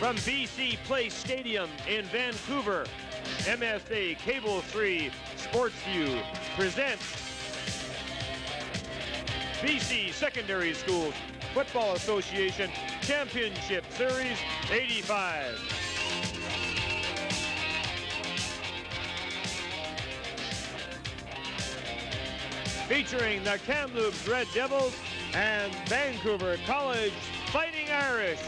From BC Place Stadium in Vancouver, MFA Cable 3 Sportsview presents BC Secondary Schools Football Association Championship Series 85. Featuring the Kamloops Red Devils and Vancouver College Fighting Irish.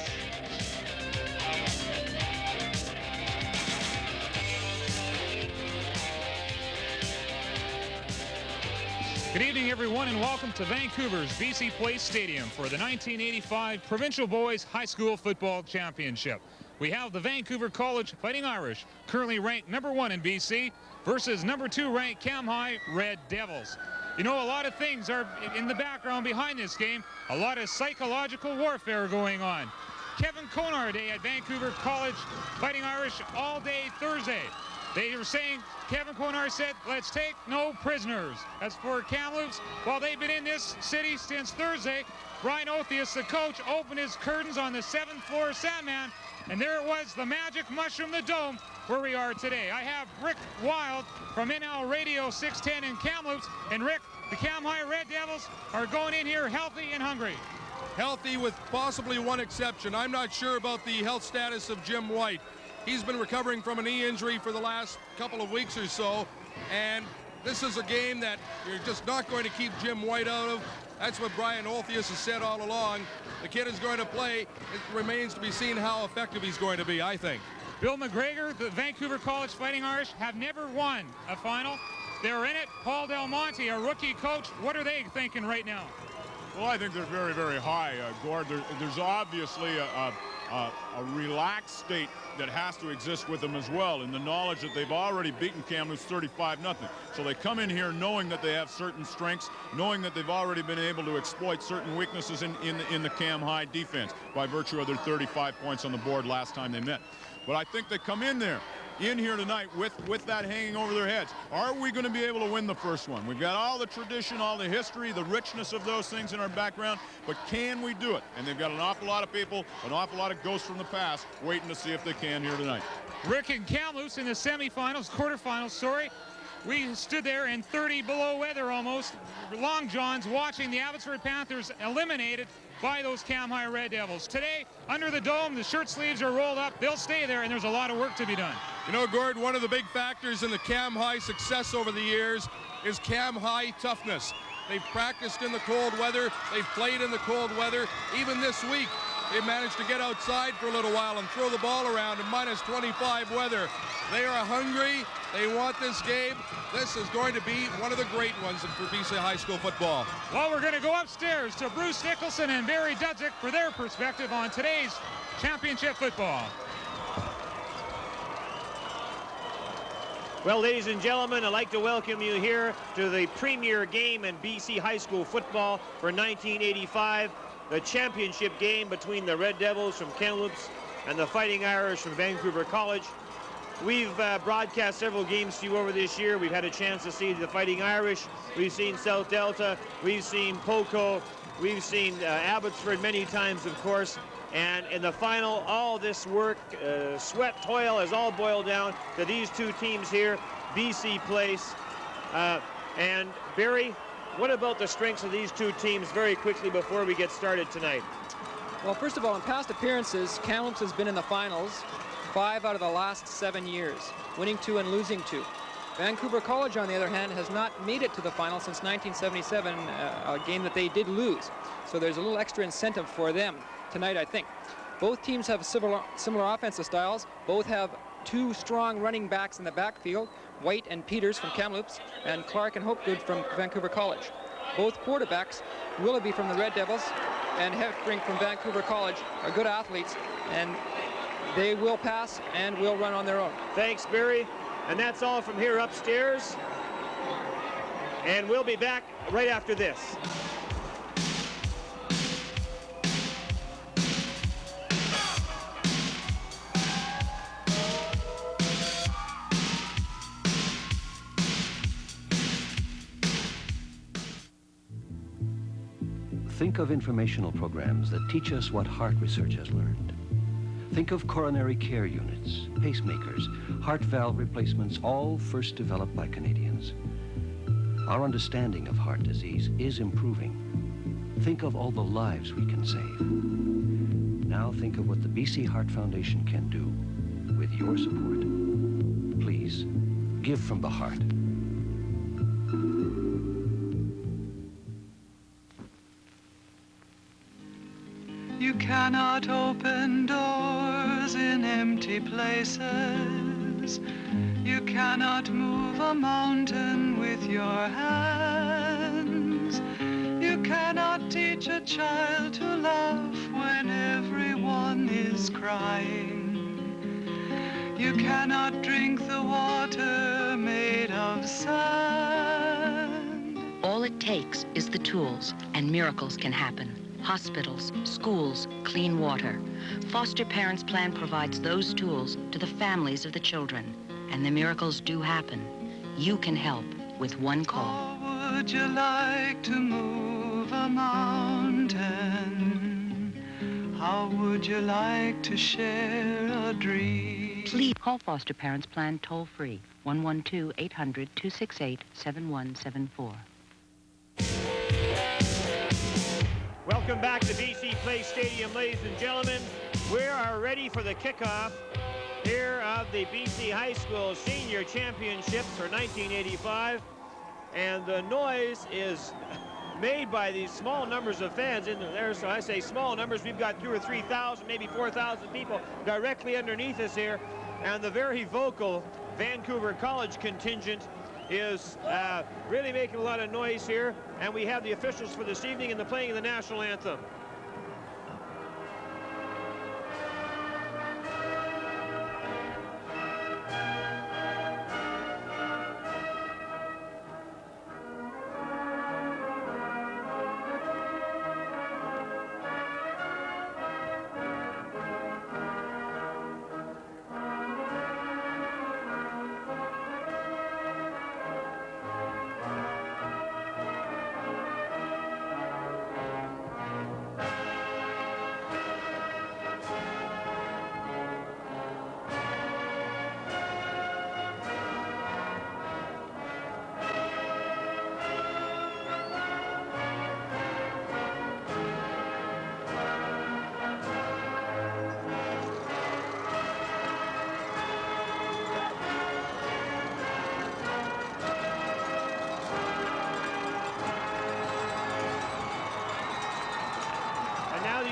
Good evening, everyone, and welcome to Vancouver's BC Place Stadium for the 1985 Provincial Boys High School Football Championship. We have the Vancouver College Fighting Irish, currently ranked #1 in BC, versus #2 ranked Cam High Red Devils. You know, a lot of things are in the background behind this game, a lot of psychological warfare going on. Kevin Konar Day at Vancouver College Fighting Irish all day Thursday. They were saying, Kevin Konar said, let's take no prisoners. As for Kamloops, while they've been in this city since Thursday, Brian Othius, the coach, opened his curtains on the 7th floor Sandman, and there it was, the magic mushroom, the dome, where we are today. I have Rick Wild from NL Radio 610 in Kamloops, and Rick, the Cam High Red Devils are going in here healthy and hungry. Healthy with possibly one exception. I'm not sure about the health status of Jim White. He's been recovering from a knee injury for the last couple of weeks or so, and this is a game that you're just not going to keep Jim White out of. That's what Brian Olthius has said all along. The kid is going to play. It remains to be seen how effective he's going to be, I think. Bill McGregor, the Vancouver College Fighting Irish, have never won a final. They're in it. Paul Del Monte, a rookie coach, what are they thinking right now? Well, I think they're very, very high, Gord. There's obviously a relaxed state that has to exist with them as well, in the knowledge that they've already beaten Kamloops 35-0. So they come in here knowing that they have certain strengths, knowing that they've already been able to exploit certain weaknesses in the Cam High defense by virtue of their 35 points on the board last time they met. But I think they come in here tonight with that hanging over their heads. Are we going to be able to win the first one? We've got all the tradition, all the history, the richness of those things in our background, but can we do it? And they've got an awful lot of people, an awful lot of ghosts from the past waiting to see if they can here tonight. Rick and Kamloops in the quarterfinals, sorry. We stood there in 30 below weather almost, long johns, watching the Abbotsford Panthers eliminated by those Cam High Red Devils. Today, under the dome, the shirt sleeves are rolled up. They'll stay there, and there's a lot of work to be done. You know, Gord, one of the big factors in the Cam High success over the years is Cam High toughness. They've practiced in the cold weather. They've played in the cold weather. Even this week, they managed to get outside for a little while and throw the ball around in -25 weather. They are hungry. They want this game. This is going to be one of the great ones for BC High School football. Well, we're going to go upstairs to Bruce Nicholson and Barry Dudzik for their perspective on today's championship football. Well, ladies and gentlemen, I'd like to welcome you here to the premier game in BC High School football for 1985, the championship game between the Red Devils from Kamloops and the Fighting Irish from Vancouver College. We've broadcast several games to you over this year. We've had a chance to see the Fighting Irish. We've seen South Delta. We've seen Poco. We've seen Abbotsford many times, of course. And in the final, all this work, sweat, toil has all boiled down to these two teams here, BC Place. And Barry, what about the strengths of these two teams very quickly before we get started tonight? Well, first of all, in past appearances, Kamloops has been in the finals 5 out of the last 7 years, winning 2 and losing 2. Vancouver College, on the other hand, has not made it to the final since 1977, a game that they did lose. So there's a little extra incentive for them tonight, I think. Both teams have similar offensive styles. Both have 2 strong running backs in the backfield, White and Peters from Kamloops, and Clark and Hopegood from Vancouver College. Both quarterbacks, Willoughby from the Red Devils and Heffring from Vancouver College, are good athletes, and they will pass and will run on their own. Thanks, Barry. And that's all from here upstairs. And we'll be back right after this. Think of informational programs that teach us what heart research has learned. Think of coronary care units, pacemakers, heart valve replacements, all first developed by Canadians. Our understanding of heart disease is improving. Think of all the lives we can save. Now think of what the BC Heart Foundation can do with your support. Please, give from the heart. You cannot open doors in empty places. You cannot move a mountain with your hands. You cannot teach a child to laugh when everyone is crying. You cannot drink the water made of sand. All it takes is the tools, and miracles can happen. Hospitals, schools, clean water. Foster Parents Plan provides those tools to the families of the children, and the miracles do happen. You can help with one call. Or would you like to move a mountain? How would you like to share a dream? Please call Foster Parents Plan toll-free, 112-800-268-7174. Welcome back to BC Place Stadium, ladies and gentlemen. We are ready for the kickoff here of the BC High School Senior Championships for 1985. And the noise is made by these small numbers of fans in there. So I say small numbers. We've got 2,000 or 3,000, maybe 4,000 people directly underneath us here. And the very vocal Vancouver College contingent is really making a lot of noise here. And we have the officials for this evening and the playing of the national anthem.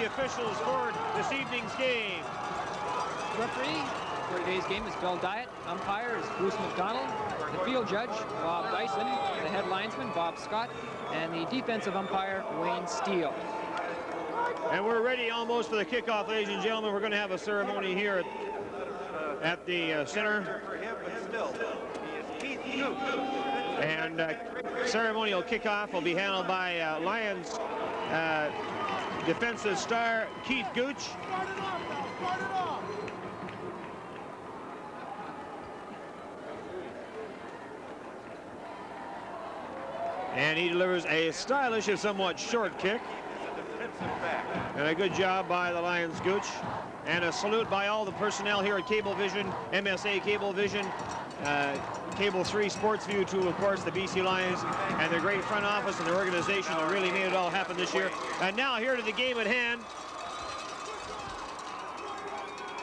Officials for this evening's game. Referee for today's game is Bill Dyatt. Umpire is Bruce McDonald. The field judge, Bob Dyson. The head linesman, Bob Scott. And the defensive umpire, Wayne Steele. And we're ready almost for the kickoff, ladies and gentlemen. We're going to have a ceremony here at the center. And ceremonial kickoff will be handled by Lions defensive star Keith Gooch. And he delivers a stylish and somewhat short kick. And a good job by the Lions Gooch. And a salute by all the personnel here at Cablevision, MSA Cablevision, Cable 3 Sports View to, of course, the BC Lions and their great front office and their organization that really made it all happen this year. And now here to the game at hand.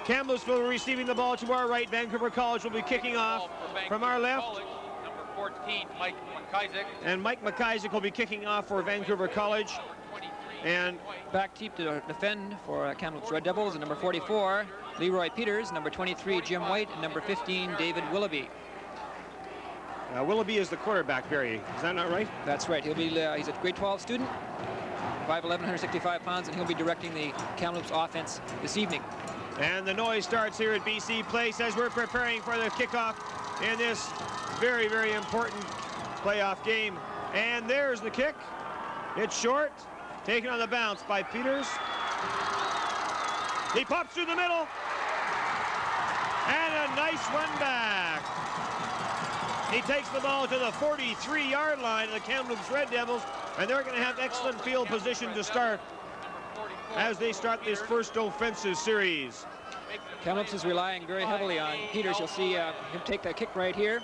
Kamloopsville receiving the ball to our right. Vancouver College will be kicking off from our left. College, number 14, Mike McIsaac. And Mike McIsaac will be kicking off for Vancouver College. And back deep to defend for Kamloops Red Devils, and number 44, Leroy Peters, number 23, Jim White, and number 15, David Willoughby. Willoughby is the quarterback, Barry. Is that not right? That's right. He'll be he's a grade 12 student, 5'11", 165 pounds, and he'll be directing the Kamloops offense this evening. And the noise starts here at BC Place as we're preparing for the kickoff in this very, very important playoff game. And there's the kick. It's short. Taken on the bounce by Peters. He pops through the middle. And a nice run back. He takes the ball to the 43-yard line of the Kamloops Red Devils, and they're going to have excellent field position to start as they start this first offensive series. Kamloops is relying very heavily on Peters. You'll see him take that kick right here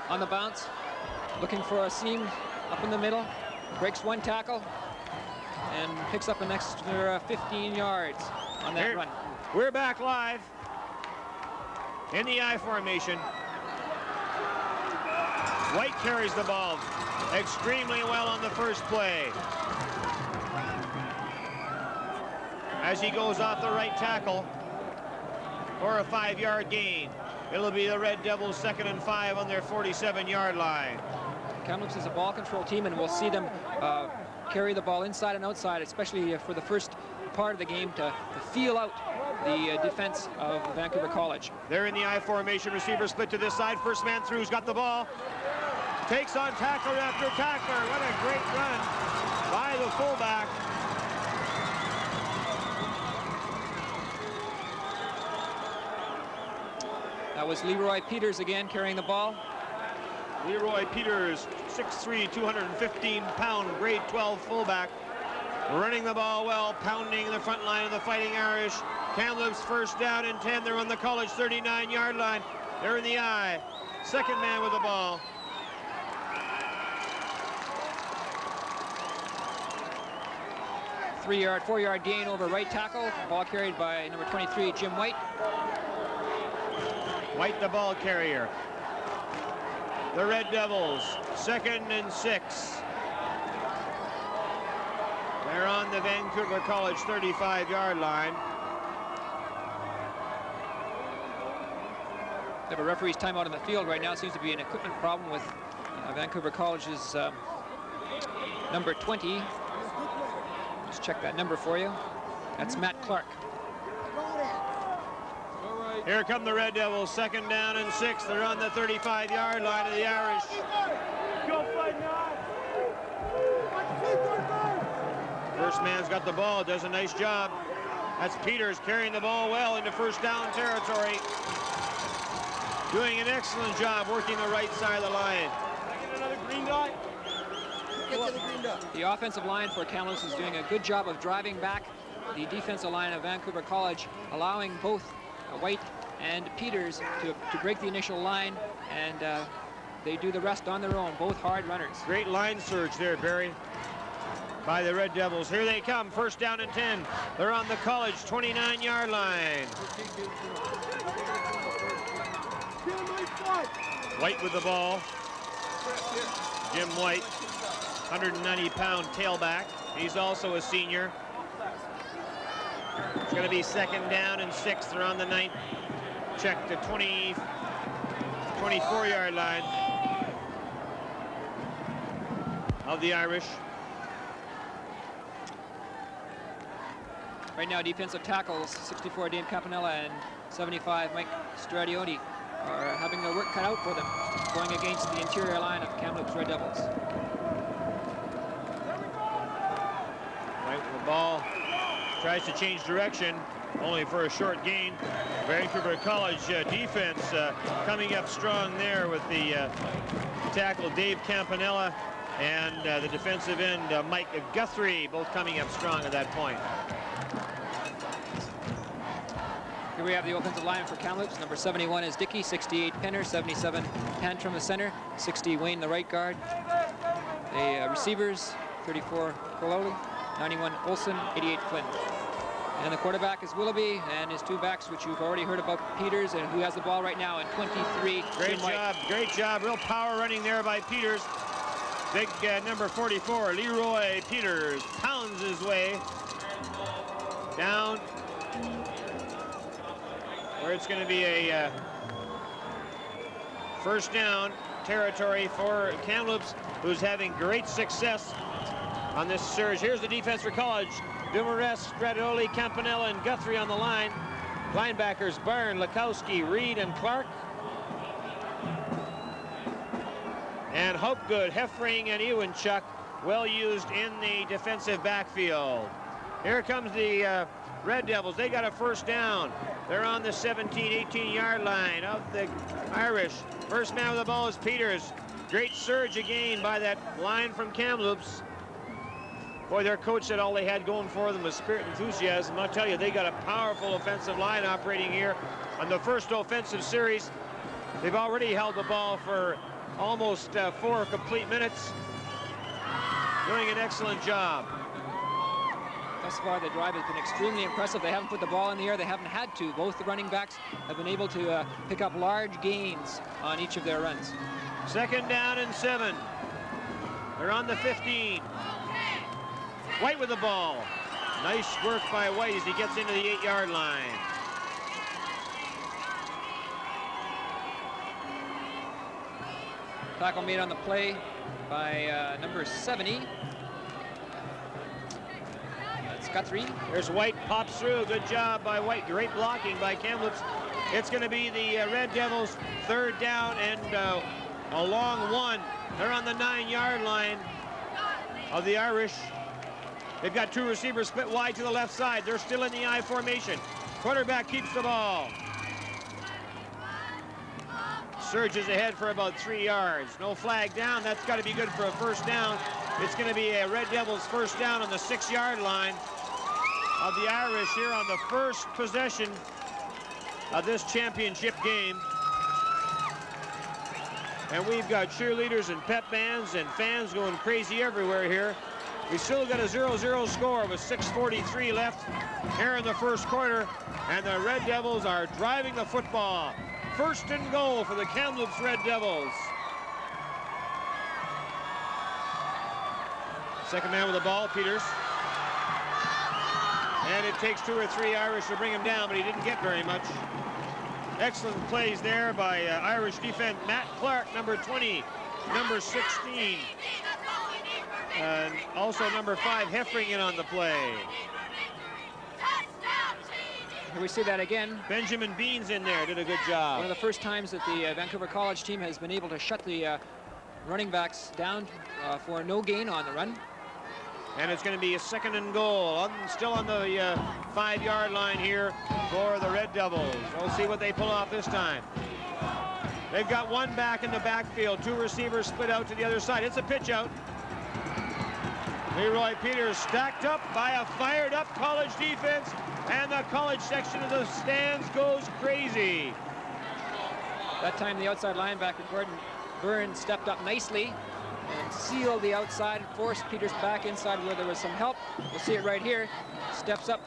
on the bounce, looking for a seam up in the middle, breaks one tackle, and picks up an extra 15 yards on that run. We're back live in the I formation. White carries the ball extremely well on the first play. As he goes off the right tackle for a 5-yard gain. It'll be the Red Devils 2nd and 5 on their 47-yard line. Kamloops is a ball control team, and we'll see them carry the ball inside and outside, especially for the first part of the game to feel out the defense of Vancouver College. They're in the I formation. Receiver split to this side. First man through's got the ball. Takes on tackler after tackler. What a great run by the fullback. That was Leroy Peters again carrying the ball. Leroy Peters, 6'3", 215-pound grade 12 fullback. Running the ball well, pounding the front line of the Fighting Irish. Kamloops first down and 10. They're on the college 39-yard line. They're in the I. Second man with the ball. Four-yard gain over right tackle. Ball carried by number 23, Jim White. White, the ball carrier. The Red Devils, 2nd and 6. They're on the Vancouver College 35-yard line. They have a referee's timeout in the field right now. Seems to be an equipment problem with Vancouver College's number 20. Just check that number for you. That's Matt Clark. Here come the Red Devils, 2nd down and 6. They're on the 35-yard line of the Irish. First man's got the ball, does a nice job. That's Peters carrying the ball well into first down territory. Doing an excellent job working the right side of the line. Another green dot. The offensive line for Kamloops is doing a good job of driving back the defensive line of Vancouver College, allowing both White and Peters to break the initial line, and they do the rest on their own, both hard runners. Great line surge there, Barry, by the Red Devils. Here they come, first down and 10. They're on the college 29-yard line. White with the ball. Jim White, 190-pound tailback. He's also a senior. It's going to be 2nd down and 6. They're on the 9th. Check the 24-yard line of the Irish. Right now, defensive tackles, 64 Dave Campanella and 75 Mike Stradioni, are having their work cut out for them, going against the interior line of Kamloops Red Devils. Right with the ball, tries to change direction, only for a short gain. Vancouver College defense coming up strong there with the tackle Dave Campanella and the defensive end Mike Guthrie, both coming up strong at that point. Here we have the offensive line for Kamloops. Number 71 is Dickey, 68 Penner, 77 Tantrum the center, 60 Wayne the right guard. The receivers, 34 Cololi, 91 Olson, 88 Flynn. And the quarterback is Willoughby, and his two backs, which you've already heard about, Peters, and who has the ball right now, and 23, Great job, real power running there by Peters. Big number 44, Leroy Peters, pounds his way down where it's going to be a first down territory for Kamloops, who's having great success on this surge. Here's the defense for College. Dumoulin, Stradioli, Campanella, and Guthrie on the line. Linebackers Byrne, Lakowski, Reed, and Clark. And Hopegood, Heffring, and Ewanchuk, well used in the defensive backfield. Here comes the Red Devils. They got a first down. They're on the 17, 18-yard line of the Irish. First man with the ball is Peters. Great surge again by that line from Kamloops. Boy, their coach said all they had going for them was spirit and enthusiasm. I'll tell you, they got a powerful offensive line operating here on the first offensive series. They've already held the ball for almost 4 complete minutes. Doing an excellent job. Thus far, the drive has been extremely impressive. They haven't put the ball in the air. They haven't had to. Both the running backs have been able to pick up large gains on each of their runs. 2nd down and 7. They're on the 15. White with the ball. Nice work by White as he gets into the 8-yard line. Tackle made on the play by number 70. That's Guthrie. There's White, pops through. Good job by White. Great blocking by Kamloops. It's going to be the Red Devils' 3rd down and a long one. They're on the 9-yard line of the Irish. They've got 2 receivers split wide to the left side. They're still in the I formation. Quarterback keeps the ball. Surges ahead for about 3 yards. No flag down. That's got to be good for a 1st down. It's going to be a Red Devils 1st down on the 6-yard line of the Irish here on the first possession of this championship game. And we've got cheerleaders and pep bands and fans going crazy everywhere here. We still got a 0-0 score with 6:43 left here in the first quarter, and the Red Devils are driving the football. 1st and goal for the Kamloops Red Devils. Second man with the ball, Peters. And it takes 2 or 3 Irish to bring him down, but he didn't get very much. Excellent plays there by Irish defense. Matt Clark, number 20, number 16. And also number 5, Heffring in on the play. Here we see that again. Benjamin Beans in there, did a good job. One of the first times that the Vancouver College team has been able to shut the running backs down for no gain on the run. And it's going to be a 2nd and goal. Still on the 5-yard line here for the Red Devils. We'll see what they pull off this time. They've got 1 back in the backfield. 2 receivers split out to the other side. It's a pitch out. Leroy Peters stacked up by a fired-up college defense, and the college section of the stands goes crazy. That time the outside linebacker, Gordon Burns, stepped up nicely and sealed the outside, forced Peters back inside where there was some help. We'll see it right here. Steps up,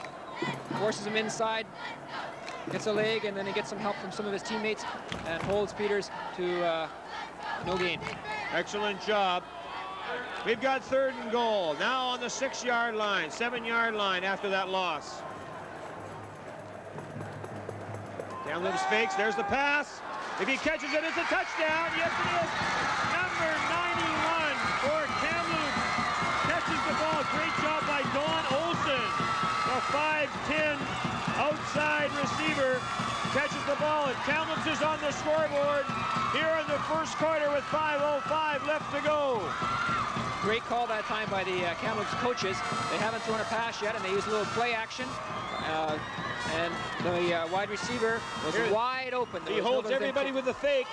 forces him inside, gets a leg, and then he gets some help from some of his teammates and holds Peters to no gain. Excellent job. We've got 3rd and goal. Now on the 6-yard line, 7-yard line after that loss. Kamloops fakes. There's the pass. If he catches it, it's a touchdown. Yes, it is. Number 91 for Kamloops catches the ball. Great job by Don Olsen. The 5'10" outside receiver catches the ball, and Kamloops is on the scoreboard here in the first quarter with 5:05 left to go. Great call that time by the Kamloops coaches. They haven't thrown a pass yet, and they use a little play action. And the wide receiver was wide open. He holds everybody with the fake.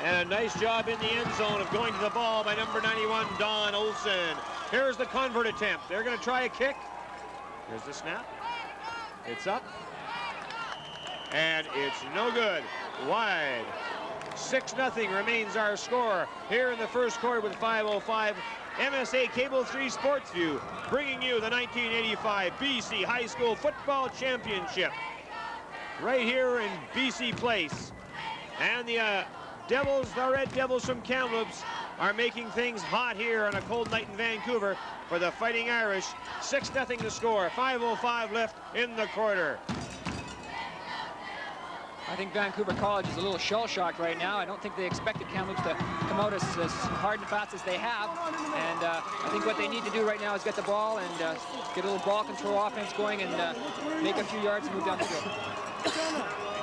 And a nice job in the end zone of going to the ball by number 91, Don Olsen. Here's the convert attempt. They're going to try a kick. Here's the snap. It's up. And it's no good. Wide. 6-0 remains our score here in the first quarter with 5:05. MSA Cable 3 Sports View bringing you the 1985 BC High School Football Championship right here in BC Place. And the Red Devils from Kamloops are making things hot here on a cold night in Vancouver for the Fighting Irish. 6-0 the score, 5:05 left in the quarter. I think Vancouver College is a little shell-shocked right now. I don't think they expected Kamloops to come out as hard and fast as they have. And I think what they need to do right now is get the ball and get a little ball control offense going and make a few yards and move down the field.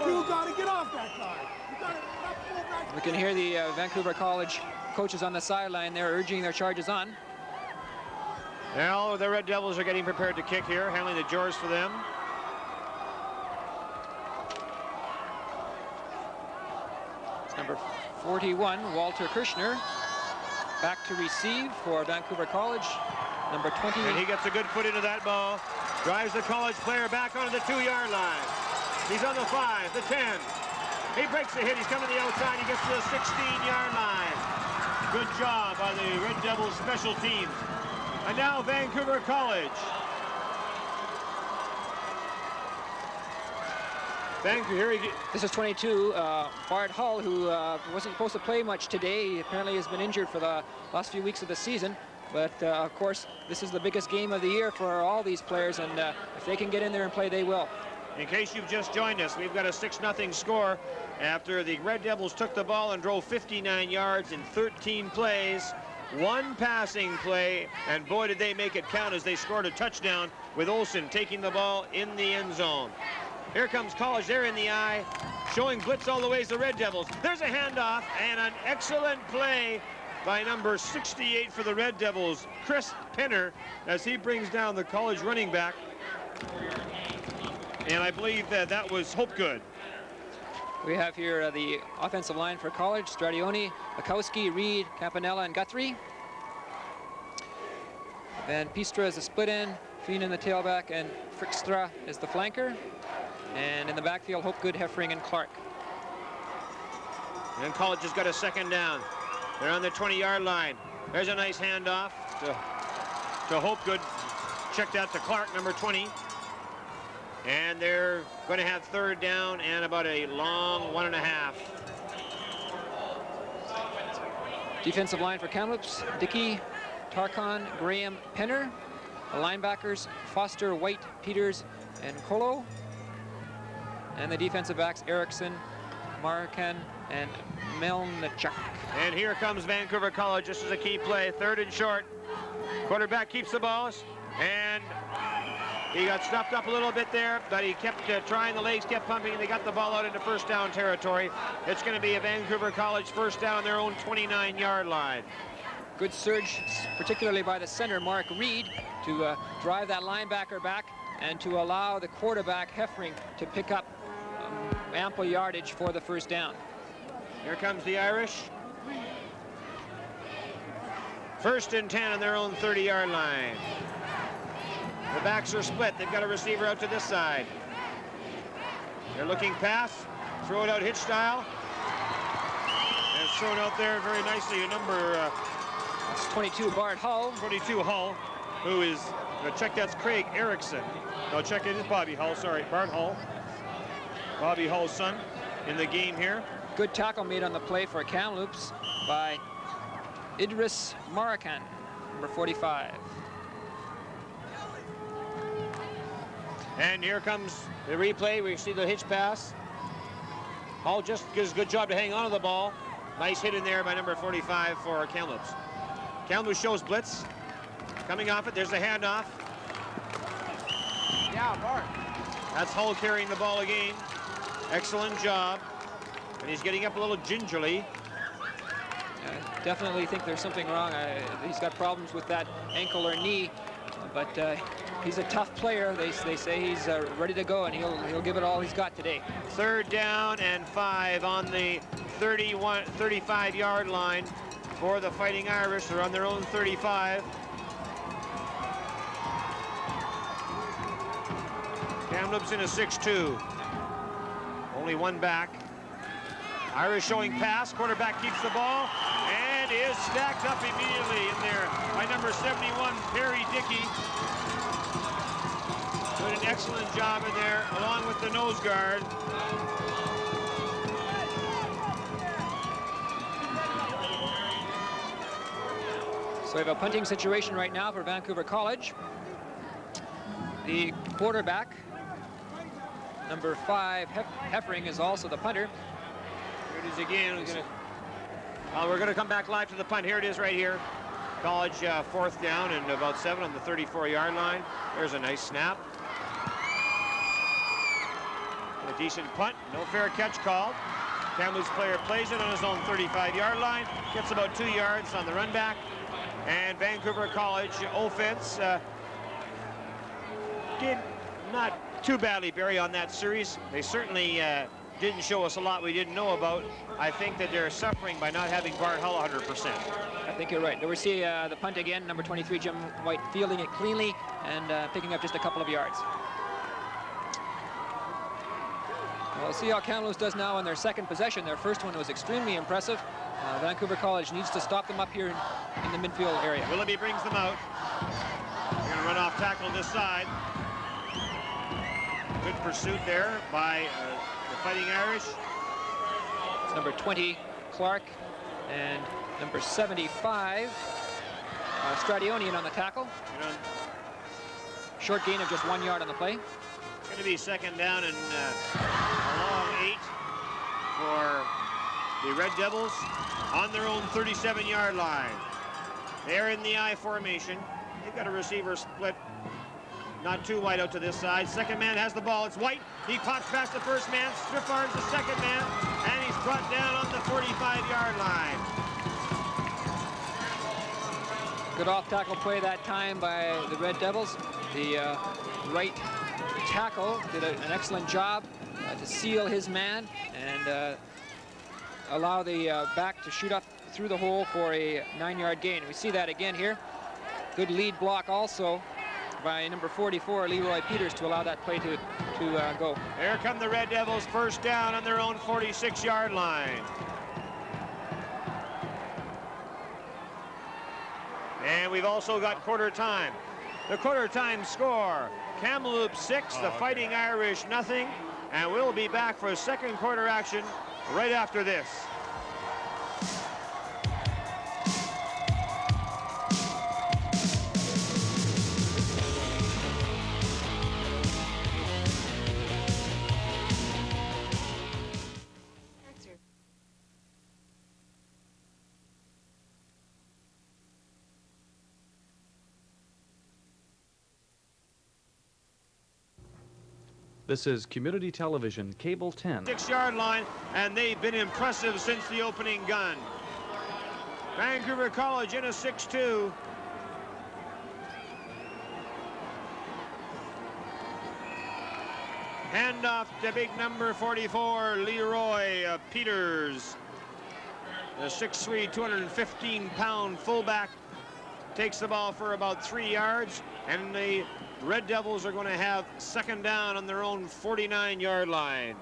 You got to get off that car. We can hear the Vancouver College coaches on the sideline there urging their charges on. Now the Red Devils are getting prepared to kick here, handling the jaws for them. It's number 41, Walter Kirshner. back to receive for Vancouver College, number 20. And he gets a good foot into that ball. Drives the college player back onto the 2-yard line. He's on the 5, the 10. He breaks the hit. He's coming to the outside. He gets to the 16-yard line. Good job by the Red Devils special teams. And now Vancouver College. This is 22, Bart Hull, who wasn't supposed to play much today. He apparently has been injured for the last few weeks of the season. But, of course, this is the biggest game of the year for all these players, and if they can get in there and play, they will. In case you've just joined us, we've got a 6-0 score after the Red Devils took the ball and drove 59 yards in 13 plays. One passing play, and boy, did they make it count as they scored a touchdown with Olsen taking the ball in the end zone. Here comes College, they're in the eye, showing blitz all the ways the Red Devils. There's a handoff and an excellent play by number 68 for the Red Devils, Chris Penner, as he brings down the College running back. And I believe that was Hopegood. We have here the offensive line for College: Stradioni, Bukowski, Reed, Campanella, and Guthrie. Van Pistra is the split end, Fien in the tailback, and Frickstra is the flanker. And in the backfield, Hopegood, Heffring, and Clark. And College has got a second down. They're on the 20-yard line. There's a nice handoff to Hopegood. Checked out to Clark, number 20. And they're going to have third down and about a long 1.5. Defensive line for Kamloops: Dickey, Tarkon, Graham, Penner. The linebackers: Foster, White, Peters, and Colo. And the defensive backs: Erickson, Markan, and Melnichuk. And here comes Vancouver College. This is a key play. 3rd and short. Quarterback keeps the ball, and he got stuffed up a little bit there, but he kept trying. The legs kept pumping, and they got the ball out into first down territory. It's going to be a Vancouver College first down on their own 29-yard line. Good surge, particularly by the center, Mark Reed, to drive that linebacker back and to allow the quarterback, Heffring, to pick up ample yardage for the first down. Here comes the Irish. 1st and 10 on their own 30-yard line. The backs are split. They've got a receiver out to this side. They're looking pass. Throw it out hitch style. And it's thrown out there very nicely. Number it's 22, Bart Hull. 22 Hull, who is, check, that's Craig Erickson. No, check, it is Bobby Hull. Sorry, Bart Hull. Bobby Hull's son in the game here. Good tackle made on the play for Kamloops by Idris Marakan, number 45. And here comes the replay. We see the hitch pass. Hull just does a good job to hang on to the ball. Nice hit in there by number 45 for Kamloops. Kamloops shows blitz. Coming off it, there's the handoff. Yeah, Bart. That's Hull carrying the ball again. Excellent job. And he's getting up a little gingerly. I definitely think there's something wrong. He's got problems with that ankle or knee, but he's a tough player. They say he's ready to go, and he'll give it all he's got today. 3rd down and 5 on the 35-yard line for the Fighting Irish. They're on their own 35. Kamloops in a 6-2. Only one back. Irish showing pass. Quarterback keeps the ball and is stacked up immediately in there by number 71, Perry Dickey. Did an excellent job in there, along with the nose guard. So we have a punting situation right now for Vancouver College. The quarterback, number 5, Heffring, is also the punter. Here it is again. We're going to come back live to the punt. Here it is right here. College 4th down and about 7 on the 34-yard line. There's a nice snap. A decent punt. No fair catch called. Kamloops player plays it on his own 35-yard line. Gets about 2 yards on the run back. And Vancouver College offense did not too badly, Barry, on that series. They certainly didn't show us a lot we didn't know about. I think that they're suffering by not having Bart Hull 100%. I think you're right. There we see the punt again. Number 23, Jim White, fielding it cleanly and picking up just a couple of yards. We'll see how Kamloops does now on their second possession. Their first one was extremely impressive. Vancouver College needs to stop them up here in the midfield area. Willoughby brings them out. They're going to run off tackle this side. Good pursuit there by the Fighting Irish. It's number 20, Clark, and number 75, Stradionian on the tackle. Short gain of just 1 yard on the play. It's going to be second down and a long 8 for the Red Devils on their own 37-yard line. They're in the I formation. They've got a receiver split. Not too wide out to this side. Second man has the ball. It's White. He pops past the first man, strip arms the second man, and he's brought down on the 45-yard line. Good off-tackle play that time by the Red Devils. The right tackle did an excellent job to seal his man and allow the back to shoot up through the hole for a 9-yard gain. We see that again here. Good lead block also by number 44, Leroy Peters, to allow that play to go. Here come the Red Devils, first down on their own 46-yard line. And we've also got quarter time. The quarter time score, Kamloops 6, the Fighting Irish nothing. And we'll be back for second quarter action right after this. This is Community Television, Cable 10. 6-yard line, and they've been impressive since the opening gun. Vancouver College in a 6-2. Handoff to big number 44, Leroy Peters. The 6'3", 215-pound fullback takes the ball for about 3 yards, and the Red Devils are going to have second down on their own 49-yard line.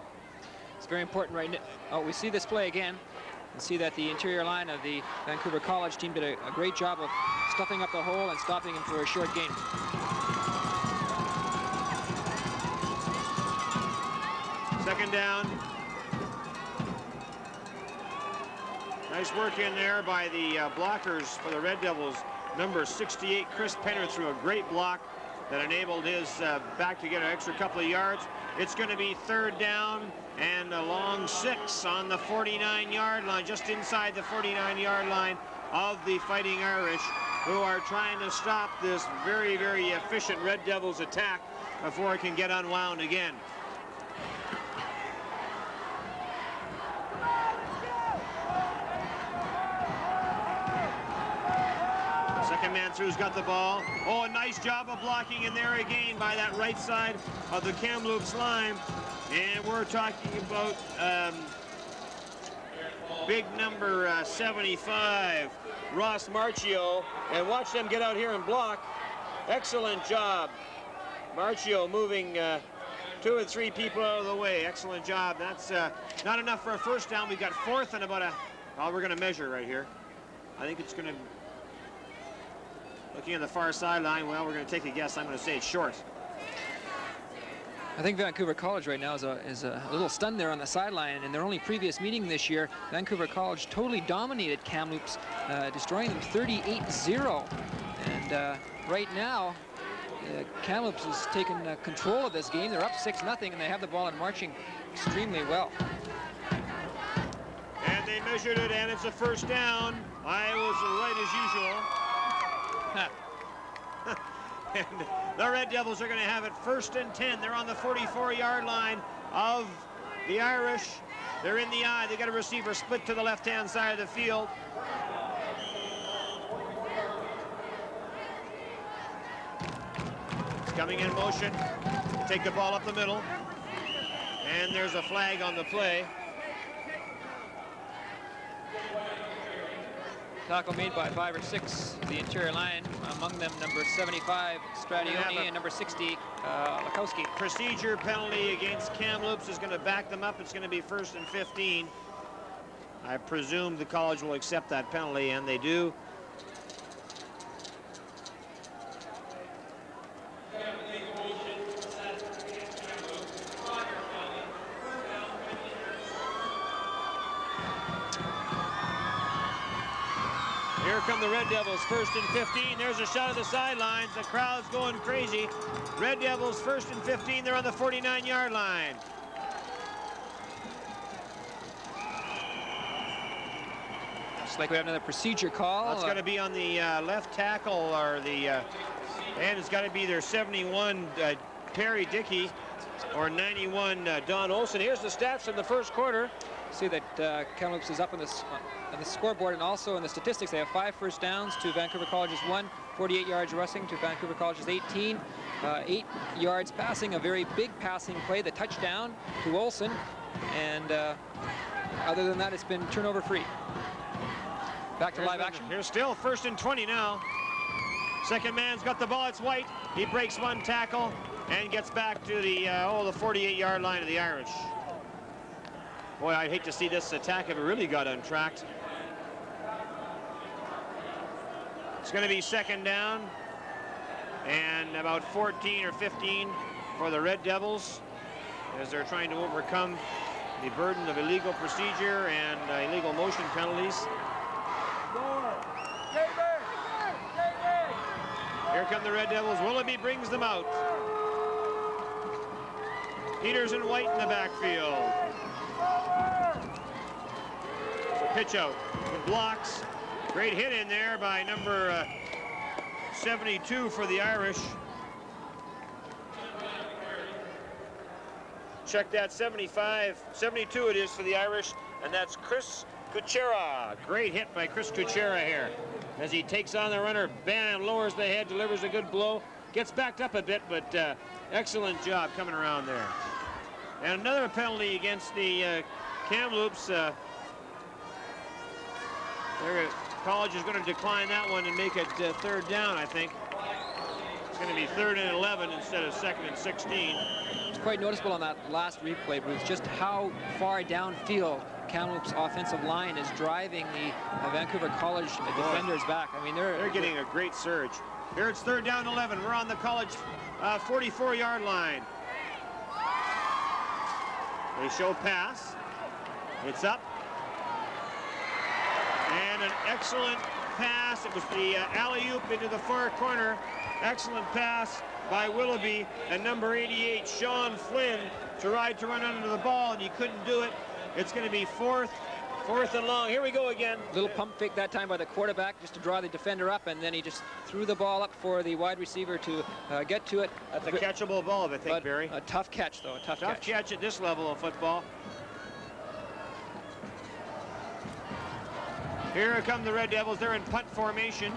It's very important right now. Oh, we see this play again. And see that the interior line of the Vancouver College team did a great job of stuffing up the hole and stopping him for a short gain. Second down. Nice work in there by the blockers for the Red Devils. Number 68, Chris Penner, threw a great block that enabled his back to get an extra couple of yards. It's going to be third down and a long 6 on the 49-yard line, just inside the 49-yard line of the Fighting Irish, who are trying to stop this very, very efficient Red Devils attack before it can get unwound again. Second man through's got the ball. Oh, a nice job of blocking in there again by that right side of the Kamloops line. And we're talking about big number 75, Ross Marchio. And watch them get out here and block. Excellent job. Marchio moving 2 or 3 people out of the way. Excellent job. That's not enough for a first down. We've got fourth and about well, we're going to measure right here. I think it's going to... Looking at the far sideline, well, we're going to take a guess. I'm going to say it's short. I think Vancouver College right now is a little stunned there on the sideline. In their only previous meeting this year, Vancouver College totally dominated Kamloops, destroying them 38-0. And right now, Kamloops has taken control of this game. They're up 6-0, and they have the ball and marching extremely well. And they measured it, and it's a first down. I was right as usual. And the Red Devils are going to have it first and 10. They're on the 44-yard line of the Irish. They're in the I. They got a receiver split to the left-hand side of the field. Coming in motion. Take the ball up the middle. And there's a flag on the play. Tackle made by 5 or 6 the interior line, among them number 75 Stradioni and number 60 Lakowski. Procedure penalty against Kamloops is going to back them up. It's going to be 1st and 15. I presume the college will accept that penalty, and they do. Here come the Red Devils, 1st and 15. There's a shot of the sidelines. The crowd's going crazy. Red Devils, 1st and 15. They're on the 49-yard line. Looks like we have another procedure call. That's going to be on the left tackle, or the, and it's got to be their 71 Perry Dickey, or 91 Don Olson. Here's the stats in the first quarter. See that Kamloops is up on the scoreboard, and also in the statistics they have 5 first downs to Vancouver College's 1, 48 yards rushing to Vancouver College's 18, 8 yards passing, a very big passing play, the touchdown to Olson, and other than that it's been turnover free. Back to live action. Here's still 1st and 20 now. Second man's got the ball. It's White. He breaks one tackle and gets back to the 48-yard line of the Irish. Boy, I'd hate to see this attack if it really got untracked. It's going to be 2nd down and about 14 or 15 for the Red Devils as they're trying to overcome the burden of illegal procedure and illegal motion penalties. Here come the Red Devils. Willoughby brings them out. Peters and White in the backfield. So pitch out. With blocks. Great hit in there by number 72 for the Irish. Check that, 75, 72 it is for the Irish, and that's Chris Kuchera. Great hit by Chris Kuchera here. As he takes on the runner, bam, lowers the head, delivers a good blow. Gets backed up a bit, but excellent job coming around there. And another penalty against the Kamloops. Their college is going to decline that one and make it 3rd down, I think. It's going to be 3rd and 11 instead of 2nd and 16. It's quite noticeable on that last replay, Bruce, just how far downfield Kamloops' offensive line is driving the Vancouver College defenders back. I mean, they're getting a great surge. Here it's 3rd down 11. We're on the college 44-yard line. They show pass. It's up. And an excellent pass. It was the alley-oop into the far corner. Excellent pass by Willoughby and number 88, Sean Flynn, to run under the ball, and he couldn't do it. It's going to be 4th and long. Here we go again. Little pump fake that time by the quarterback just to draw the defender up, and then he just threw the ball up for the wide receiver to get to it. That's a catchable ball, I think, Barry. A tough catch, though. A tough catch at this level of football. Here come the Red Devils. They're in punt formation.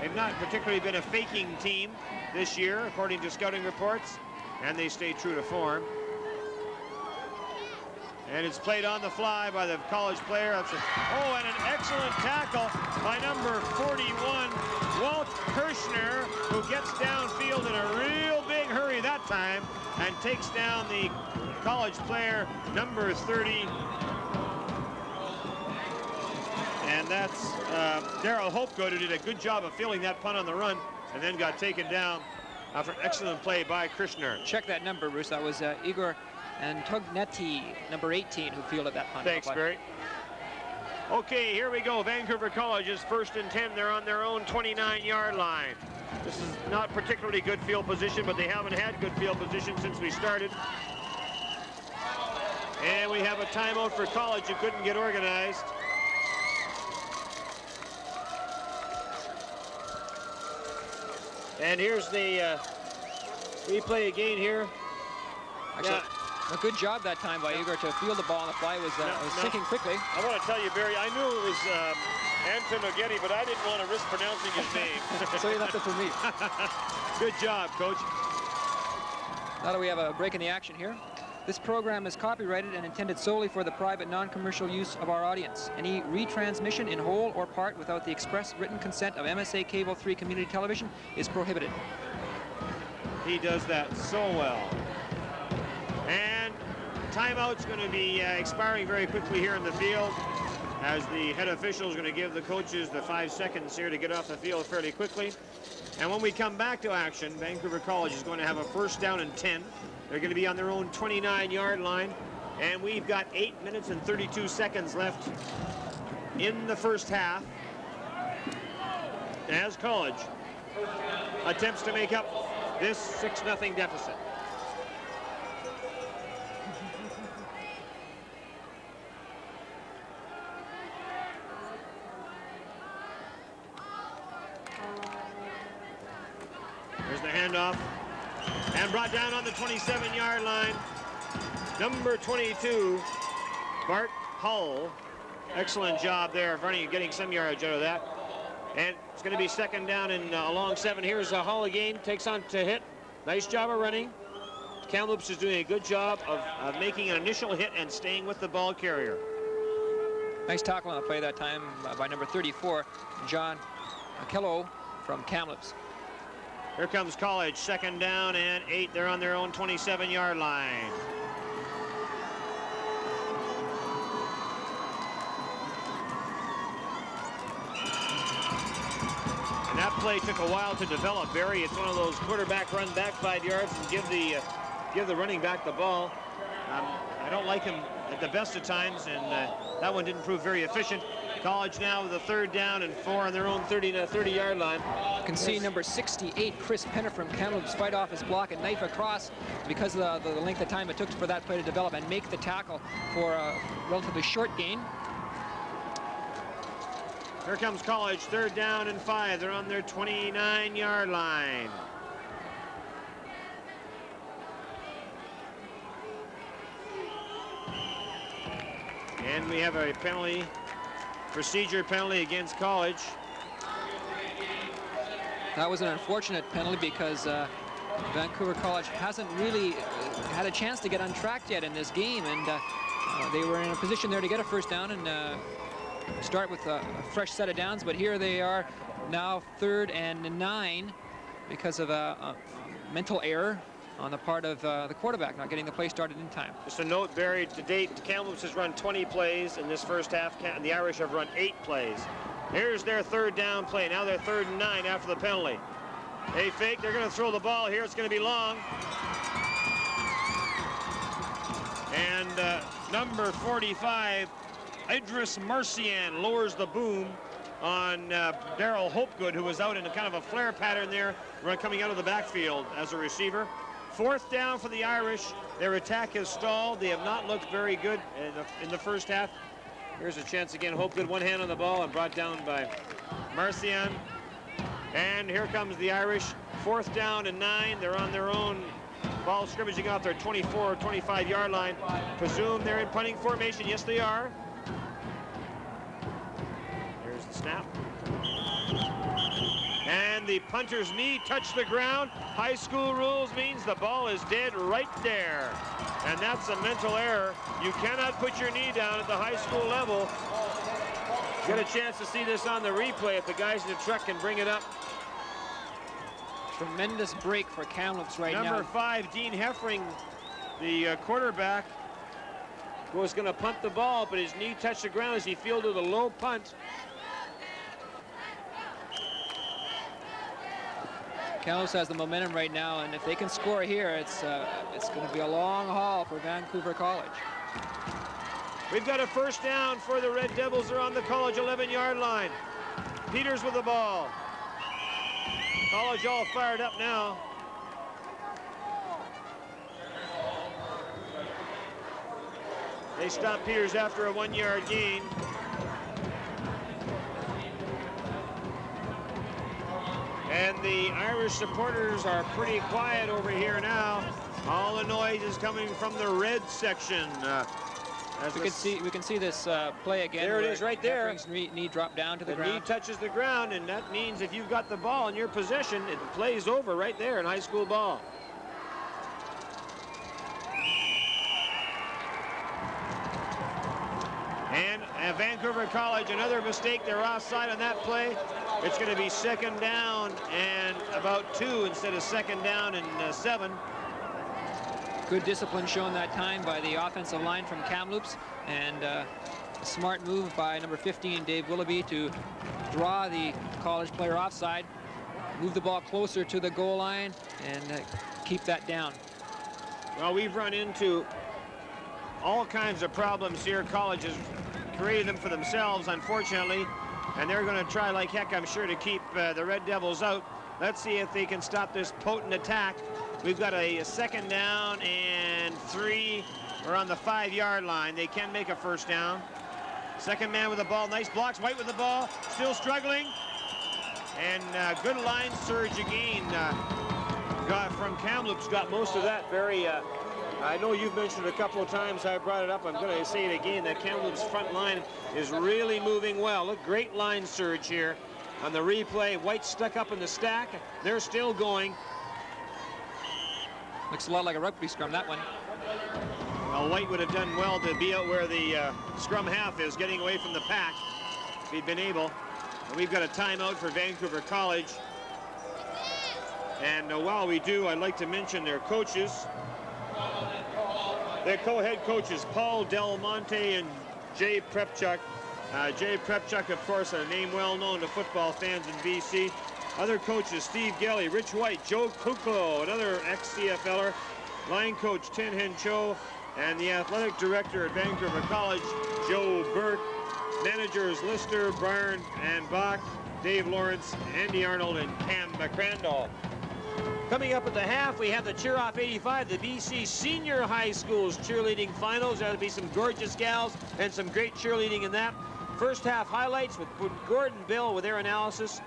They've not particularly been a faking team this year, according to scouting reports, and they stay true to form. And it's played on the fly by the college player. And an excellent tackle by number 41, Walt Kirshner, who gets downfield in a real big hurry that time and takes down the college player, number 30. And that's Darryl Hopegood, who did a good job of fielding that punt on the run and then got taken down after an excellent play by Kirshner. Check that number, Bruce. That was Igor Antognetti, number 18, who fielded that punt. Thanks, Barry. Okay, here we go. Vancouver College is 1st and 10. They're on their own 29-yard line. This is not particularly good field position, but they haven't had good field position since we started. And we have a timeout for college who couldn't get organized. And here's the replay again here. Actually, a good job that time by Igor to field the ball on the fly. Was sinking quickly. I want to tell you, Barry, I knew it was Antognetti, but I didn't want to risk pronouncing his name. So you left it for me. Good job, Coach. Now that we have a break in the action here. This program is copyrighted and intended solely for the private, non-commercial use of our audience. Any retransmission in whole or part without the express written consent of MSA Cable 3 Community Television is prohibited. He does that so well. And timeout's going to be expiring very quickly here in the field, as the head official is going to give the coaches the 5 seconds here to get off the field fairly quickly. And when we come back to action, Vancouver College is going to have a first down and 10. They're going to be on their own 29-yard line. And we've got 8 minutes and 32 seconds left in the first half, as College attempts to make up this 6-0 deficit. There's the handoff, and brought down on the 27-yard line. Number 22, Bart Hull. Excellent job there of running and getting some yardage out of that. And it's going to be second down and along 7. Here's Hull again, takes on to hit. Nice job of running. Kamloops is doing a good job of making an initial hit and staying with the ball carrier. Nice tackle on the play that time by number 34, John Kello from Kamloops. Here comes College, second down and 8. They're on their own 27-yard line. And that play took a while to develop, Barry. It's one of those quarterback run back 5 yards and give the running back the ball. I don't like him at the best of times, and that one didn't prove very efficient. College now with a third down and 4 on their own 30-yard line. You can see number 68, Chris Penner from Kamloops, fight off his block and knife across because of the length of time it took for that play to develop and make the tackle for a relatively short gain. Here comes College, third down and 5. They're on their 29-yard line. And we have a penalty, procedure penalty against College. That was an unfortunate penalty because Vancouver College hasn't really had a chance to get untracked yet in this game, and they were in a position there to get a first down and start with a fresh set of downs, but here they are now 3rd and 9 because of a mental error on the part of the quarterback not getting the play started in time. Just a note, Barry, to date, Kamloops has run 20 plays in this first half, and the Irish have run 8 plays. Here's their third down play. Now they're 3rd and 9 after the penalty. They fake, they're going to throw the ball here. It's going to be long. And number 45, Idris Marcian, lowers the boom on Daryl Hopegood, who was out in a kind of a flare pattern there, coming out of the backfield as a receiver. 4th down for the Irish. Their attack has stalled. They have not looked very good in the first half. Here's a chance again. Hopegood, one hand on the ball and brought down by Marcian. And here comes the Irish. 4th down and 9. They're on their own ball scrimmaging out their 24 or 25-yard line. Presume they're in punting formation. Yes, they are. Here's the snap. And the punter's knee touched the ground. High school rules means the ball is dead right there. And that's a mental error. You cannot put your knee down at the high school level. Get a chance to see this on the replay if the guys in the truck can bring it up. Tremendous break for Kamloops right now. Number 5, Dean Heffring, the quarterback, was going to punt the ball, but his knee touched the ground as he fielded a low punt. Kamloops has the momentum right now, and if they can score here, it's going to be a long haul for Vancouver College. We've got a first down for the Red Devils. They're on the College 11-yard line. Peters with the ball. College all fired up now. They stop Peters after a 1-yard gain. And the Irish supporters are pretty quiet over here now. All the noise is coming from the red section. We can see this play again. There it is right there. Heffering's knee dropped down to the ground. The knee touches the ground, and that means if you've got the ball in your possession, it plays over right there in high school ball. And Vancouver College, another mistake. They're offside on that play. It's going to be 2nd down and about 2 instead of 2nd down and 7. Good discipline shown that time by the offensive line from Kamloops, and a smart move by number 15, Dave Willoughby, to draw the college player offside, move the ball closer to the goal line, and keep that down. Well, we've run into all kinds of problems here. Colleges created them for themselves, unfortunately, and they're going to try like heck, I'm sure, to keep the Red Devils out. Let's see if they can stop this potent attack. We've got a 2nd down and 3. We're on the 5-yard line. They can make a 1st down. Second man with the ball. Nice blocks. White with the ball. Still struggling. And good line surge again. Got from Kamloops. Got most of that. Very. I know you've mentioned it a couple of times. I brought it up. I'm going to say it again. That Kamloops front line is really moving well. Look, great line surge here on the replay. White stuck up in the stack. They're still going. Looks a lot like a rugby scrum, that one. Well, White would have done well to be out where the scrum half is, getting away from the pack, if he'd been able. And we've got a timeout for Vancouver College. And while we do, I'd like to mention their coaches. Their co-head coaches, Paul Del Monte and Jay Prepchuk. Jay Prepchuk, of course, a name well known to football fans in BC. Other coaches, Steve Gelly, Rich White, Joe Kuklo, another ex-CFLer, line coach Tin Hen Cho, and the athletic director at Vancouver College, Joe Burke. Managers Lister, Byrne, and Bach, Dave Lawrence, Andy Arnold, and Cam McCrandall. Coming up at the half, we have the Cheer Off 85, the BC Senior High School's cheerleading finals. There'll be some gorgeous gals and some great cheerleading in that. First half highlights with Gordon Bill with their analysis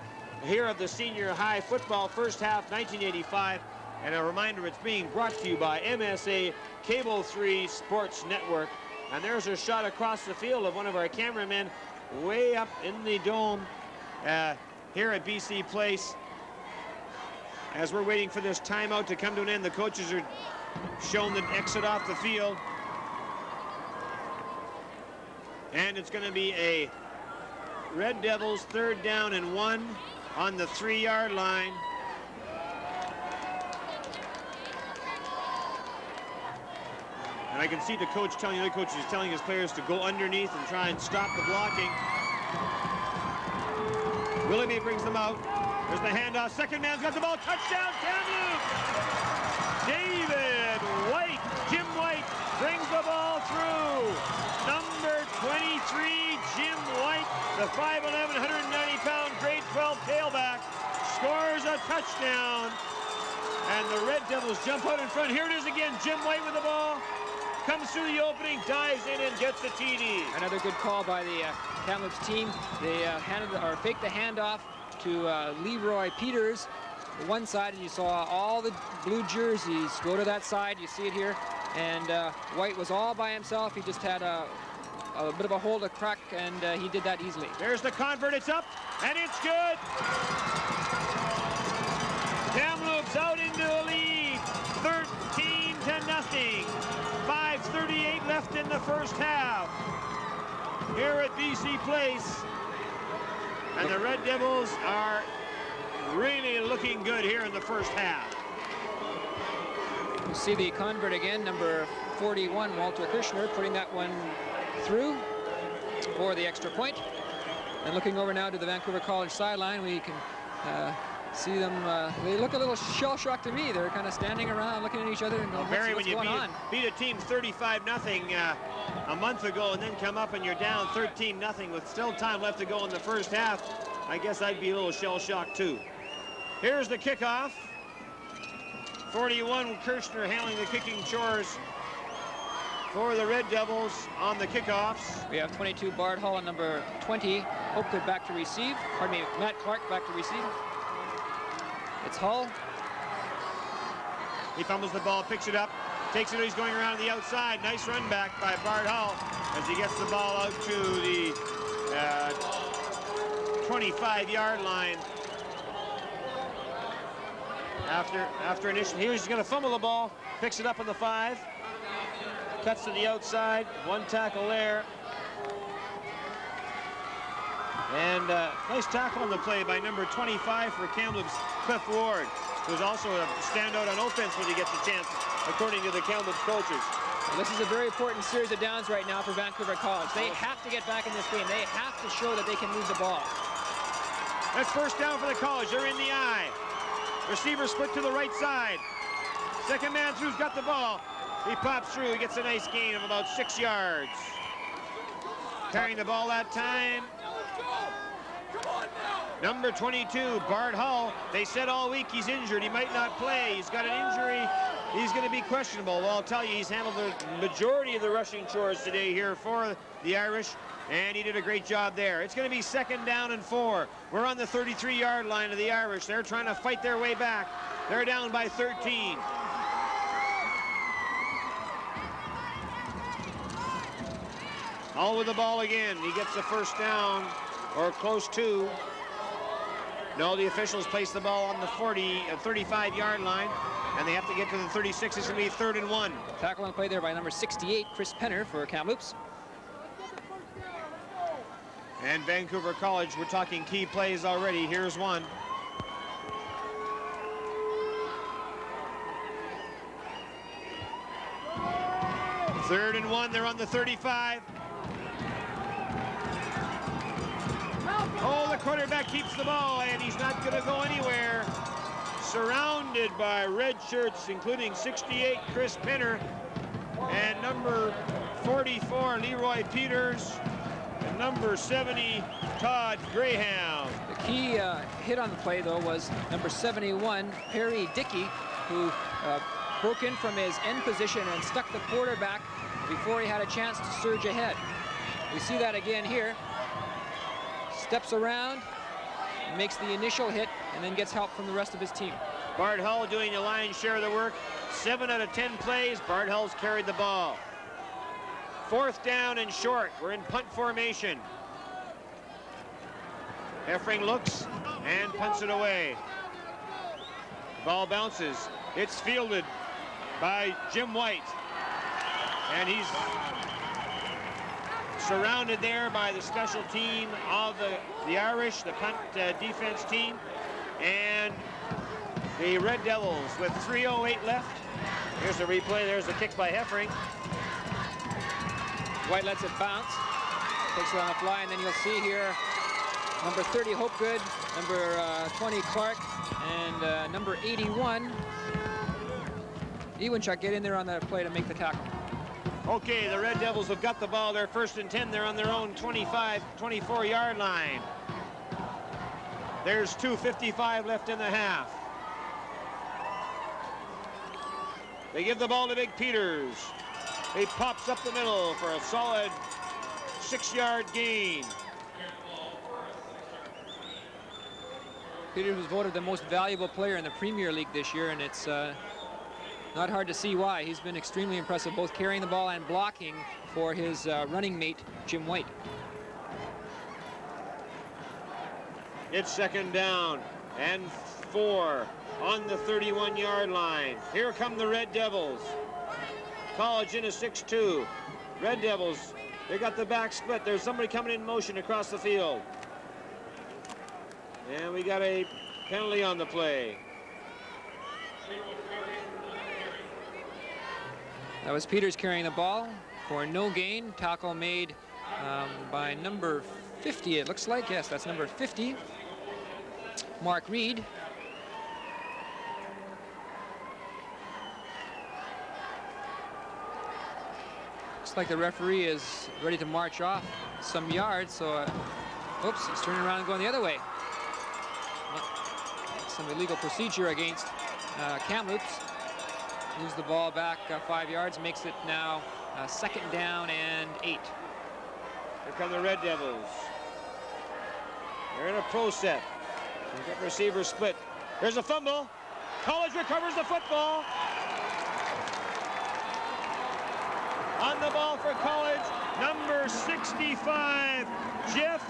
here of the senior high football first half 1985. And a reminder, it's being brought to you by MSA Cable 3 Sports Network. And there's a shot across the field of one of our cameramen way up in the dome here at BC Place. As we're waiting for this timeout to come to an end, the coaches are shown the exit off the field. And it's going to be a Red Devils 3rd down and 1 on the 3-yard line. And I can see the coach telling the other coaches, he's telling his players to go underneath and try and stop the blocking. Willoughby brings them out. There's the handoff. Second man's got the ball. Touchdown, Kamloops! David White, Jim White, brings the ball through. Number 23, Jim White, the 5'11", 190-pound grade 12 tailback, scores a touchdown. And the Red Devils jump out in front. Here it is again. Jim White with the ball. Comes through the opening, dives in, and gets the TD. Another good call by the Kamloops team. They faked the handoff to Leroy Peters, one side, and you saw all the blue jerseys go to that side. You see it here. And White was all by himself. He just had a bit of a hole to crack, and he did that easily. There's the convert. It's up, and it's good. Kamloops out into a lead, 13-0. 5:38 left in the first half here at BC Place. And the Red Devils are really looking good here in the first half. You see the convert again, number 41, Walter Kirshner, putting that one through for the extra point. And looking over now to the Vancouver College sideline, we can see them, they look a little shell-shocked to me. They're kind of standing around looking at each other and going, Barry, what's when going you on? beat a team 35-0 a month ago and then come up and you're down 13-0 with still time left to go in the first half, I guess I'd be a little shell-shocked too. Here's the kickoff. 41, Kirshner handling the kicking chores for the Red Devils on the kickoffs. We have 22, Bard Hall, and number 20, Hopgood back to receive. Pardon me, Matt Clark back to receive. It's Hull. He fumbles the ball, picks it up, takes it, he's going around the outside. Nice run back by Bard Hull as he gets the ball out to the 25-yard line. After initially, he's going to fumble the ball, picks it up on the 5, cuts to the outside, one tackle there. And nice tackle on the play by number 25 for Kamloops, Cliff Ward, who's also a standout on offense when he gets a chance, according to the Kamloops coaches. Well, this is a very important series of downs right now for Vancouver College. They have to get back in this game. They have to show that they can move the ball. That's first down for the College. They're in the eye. Receiver split to the right side. Second man through's got the ball. He pops through. He gets a nice gain of about 6 yards. Carrying the ball that time, number 22, Bart Hull. They said all week he's injured. He might not play. He's got an injury. He's going to be questionable. Well, I'll tell you, he's handled the majority of the rushing chores today here for the Irish, and he did a great job there. It's going to be 2nd down and 4. We're on the 33-yard line of the Irish. They're trying to fight their way back. They're down by 13. Hull with the ball again. He gets the first down, or close to. No, the officials place the ball on the 35-yard line, and they have to get to the 36. It's going to be 3rd and 1. Tackle on play there by number 68, Chris Penner for Kamloops. And Vancouver College, we're talking key plays already. Here's one. Third and 1, they're on the 35. Oh, the quarterback keeps the ball, and he's not going to go anywhere. Surrounded by red shirts, including 68, Chris Penner, and number 44, Leroy Peters, and number 70, Todd Graham. The key hit on the play, though, was number 71, Perry Dickey, who broke in from his end position and stuck the quarterback before he had a chance to surge ahead. We see that again here. Steps around, makes the initial hit, and then gets help from the rest of his team. Bart Hull doing the lion's share of the work. 7 out of 10 plays, Bart Hull's carried the ball. 4th down and short. We're in punt formation. Heffring looks and punts it away. Ball bounces. It's fielded by Jim White. And he's surrounded there by the special team of the Irish, the punt defense team, and the Red Devils with 3:08 left. Here's the replay. There's the kick by Heffring. White lets it bounce, takes it on the fly, and then you'll see here number 30 Hopegood, number 20 Clark, and number 81 Ewanchuk get in there on the play to make the tackle. Okay, the Red Devils have got the ball. They're 1st and 10. They're on their own 24-yard line. There's 2:55 left in the half. They give the ball to Big Peters. He pops up the middle for a solid 6-yard gain. Peters was voted the most valuable player in the Premier League this year, and it's not hard to see why. He's been extremely impressive, both carrying the ball and blocking for his running mate, Jim White. It's 2nd down and 4 on the 31-yard line. Here come the Red Devils. College in a 6-2. Red Devils, they got the back split. There's somebody coming in motion across the field. And we got a penalty on the play. That was Peters carrying the ball for no gain. Tackle made by number 50, it looks like. Yes, that's number 50, Mark Reed. Looks like the referee is ready to march off some yards, so oops, he's turning around and going the other way. Some illegal procedure against Kamloops. Moves the ball back 5 yards, makes it now 2nd down and 8. Here come the Red Devils. They're in a pro set. They've got receiver split. There's a fumble. College recovers the football. On the ball for College, number 65, Jeff,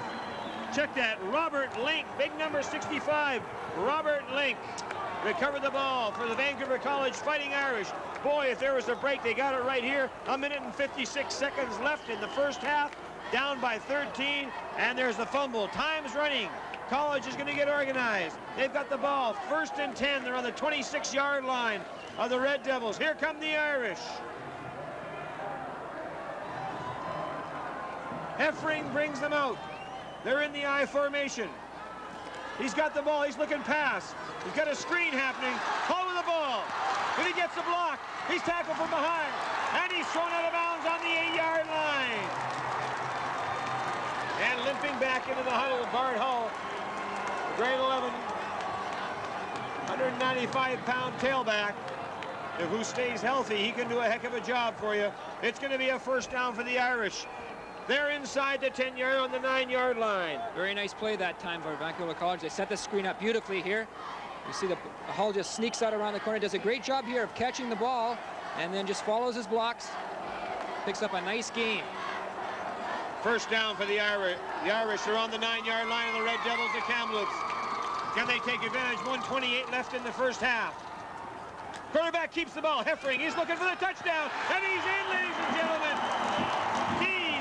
check that, Robert Link, big number 65, Robert Link. Recovered the ball for the Vancouver College Fighting Irish. Boy, if there was a break, they got it right here. 1 minute and 56 seconds left in the first half. down by 13, and there's the fumble. Time's running. College is going to get organized. They've got the ball. 1st and 10. They're on the 26-yard line of the Red Devils. Here come the Irish. Heffring brings them out. They're in the I formation. He's got the ball. He's looking pass. He's got a screen happening. Hall with the ball. But he gets the block. He's tackled from behind. And he's thrown out of bounds on the 8-yard line. And limping back into the huddle, Bart Hull, grade 11, 195-pound tailback. Who stays healthy, he can do a heck of a job for you. It's going to be a 1st down for the Irish. They're inside the 10-yard on the 9-yard line. Very nice play that time for Vancouver College. They set the screen up beautifully here. You see the Hull just sneaks out around the corner, does a great job here of catching the ball, and then just follows his blocks, picks up a nice gain. 1st down for the Irish. The Irish are on the 9-yard line of the Red Devils, the Kamloops. Can they take advantage? 1:28 left in the 1st half. Quarterback keeps the ball. Heffring, he's looking for the touchdown, and he's in, ladies and gentlemen.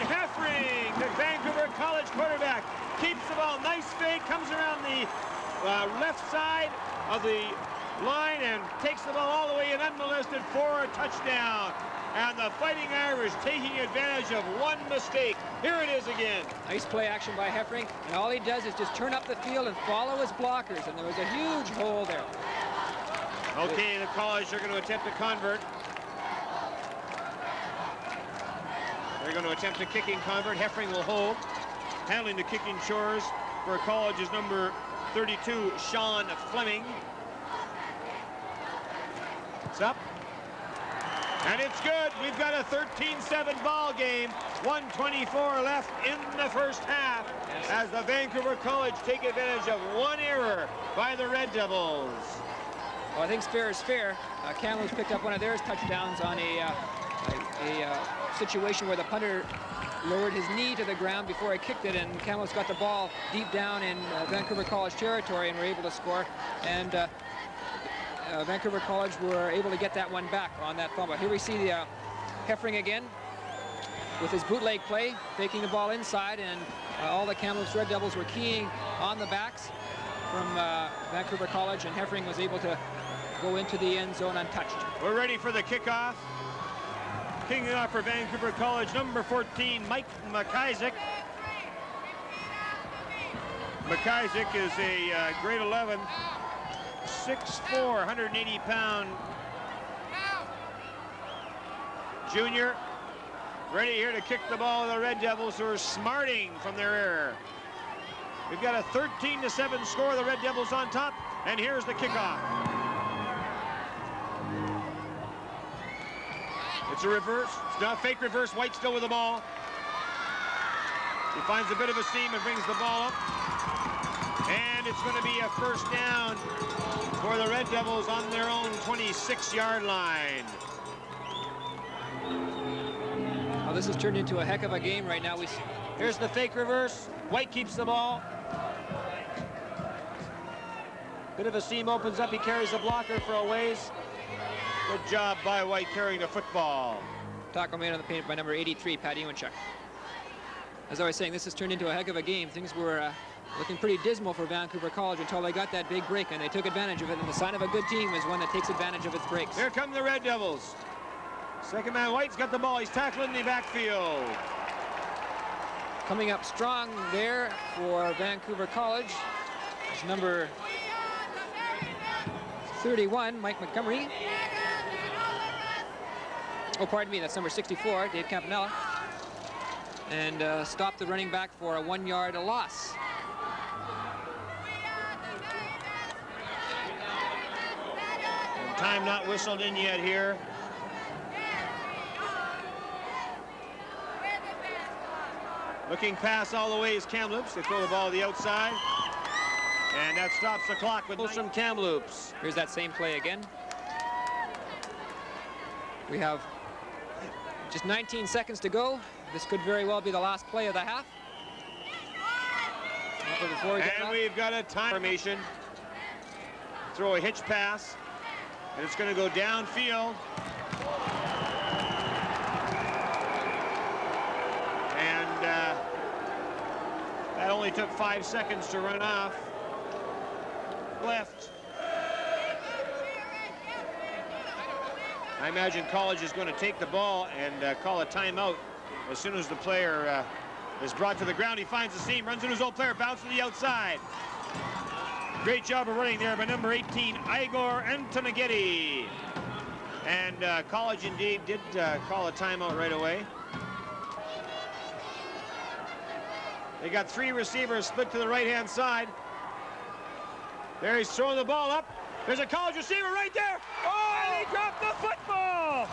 Heffring, the Vancouver College quarterback, keeps the ball. Nice fake, comes around the left side of the line and takes the ball all the way in unmolested for a touchdown. And the Fighting Irish taking advantage of one mistake. Here it is again. Nice play action by Heffring, and all he does is just turn up the field and follow his blockers, and there was a huge hole there. Okay, the College are going to attempt a convert. They're going to attempt a kicking convert. Heffring will hold. Handling the kicking chores for College is number 32, Sean Fleming. It's up. And it's good. We've got a 13-7 ball game. 1:24 left in the 1st half as the Vancouver College take advantage of one error by the Red Devils. Well, I think fair is fair. Kamloops picked up one of their touchdowns on a situation where the punter lowered his knee to the ground before he kicked it, and Kamloops got the ball deep down in Vancouver College territory and were able to score. And Vancouver College were able to get that one back on that fumble. Here we see the Heffring again with his bootleg play, taking the ball inside, and all the Kamloops Red Devils were keying on the backs from Vancouver College, and Heffring was able to go into the end zone untouched. We're ready for the kickoff. Kicking off for Vancouver College, number 14, Mike McIsaac. McIsaac is a grade 11, 6'4", 180-pound junior. Ready here to kick the ball to the Red Devils, who are smarting from their error. We've got a 13-7 score. The Red Devils on top, and here's the kickoff. It's a reverse. It's not a fake reverse. White still with the ball. He finds a bit of a seam and brings the ball up. And it's going to be a 1st down for the Red Devils on their own 26-yard line. Well, this has turned into a heck of a game right now. Here's the fake reverse. White keeps the ball. Bit of a seam opens up. He carries the blocker for a ways. Good job by White carrying the football. Tackle made on the paint by number 83, Pat Ewanchuk. As I was saying, this has turned into a heck of a game. Things were looking pretty dismal for Vancouver College until they got that big break, and they took advantage of it. And the sign of a good team is one that takes advantage of its breaks. Here come the Red Devils. Second man, White's got the ball. He's tackling the backfield. Coming up strong there for Vancouver College is number 31, Mike Montgomery. Oh, pardon me, that's number 64, Dave Campanella. And stopped the running back for a 1-yard loss. And time not whistled in yet here. Looking pass all the way is Kamloops. They throw the ball to the outside. And that stops the clock with from Kamloops. Here's that same play again. We have just 19 seconds to go. This could very well be the last play of the half. And we've got a time formation. Throw a hitch pass. And it's going to go downfield. And only took 5 seconds to run off. Left. I imagine College is going to take the ball and call a timeout as soon as the player is brought to the ground. He finds the seam, runs into his own player, bounces to the outside. Great job of running there by number 18, Igor Antonaghetti. And College indeed did call a timeout right away. They got 3 receivers split to the right-hand side. There he's throwing the ball up. There's a College receiver right there. Oh, and he dropped the football.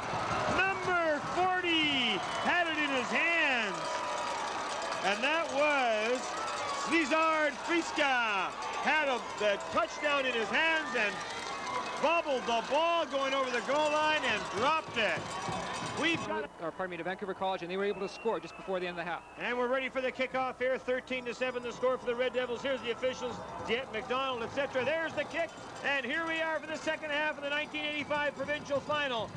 Number 40 had it in his hands. And that was Slizard Friska. Had the touchdown in his hands and bobbled the ball going over the goal line and dropped it. To Vancouver College, and they were able to score just before the end of the half. And we're ready for the kickoff here. 13-7 the score for the Red Devils. Here's the officials, Jet, McDonald, etc. There's the kick, and here we are for the second half of the 1985 provincial final.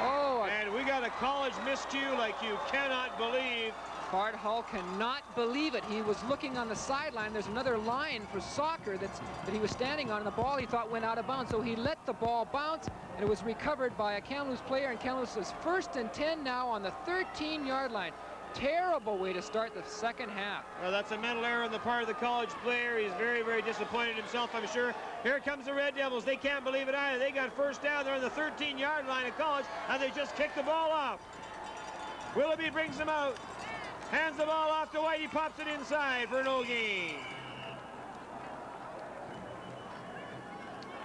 Oh, and we got a College miscue like you cannot believe. Bart Hull cannot believe it. He was looking on the sideline. There's another line for soccer that he was standing on, and the ball he thought went out of bounds. So he let the ball bounce, and it was recovered by a Kamloops player, and Kamloops is 1st and 10 now on the 13-yard line. Terrible way to start the second half. Well, that's a mental error on the part of the College player. He's very, very disappointed himself, I'm sure. Here comes the Red Devils. They can't believe it either. They got first down. They're on the 13-yard line of College, and they just kicked the ball off. Willoughby brings them out. Hands the ball off to White. He pops it inside for no gain.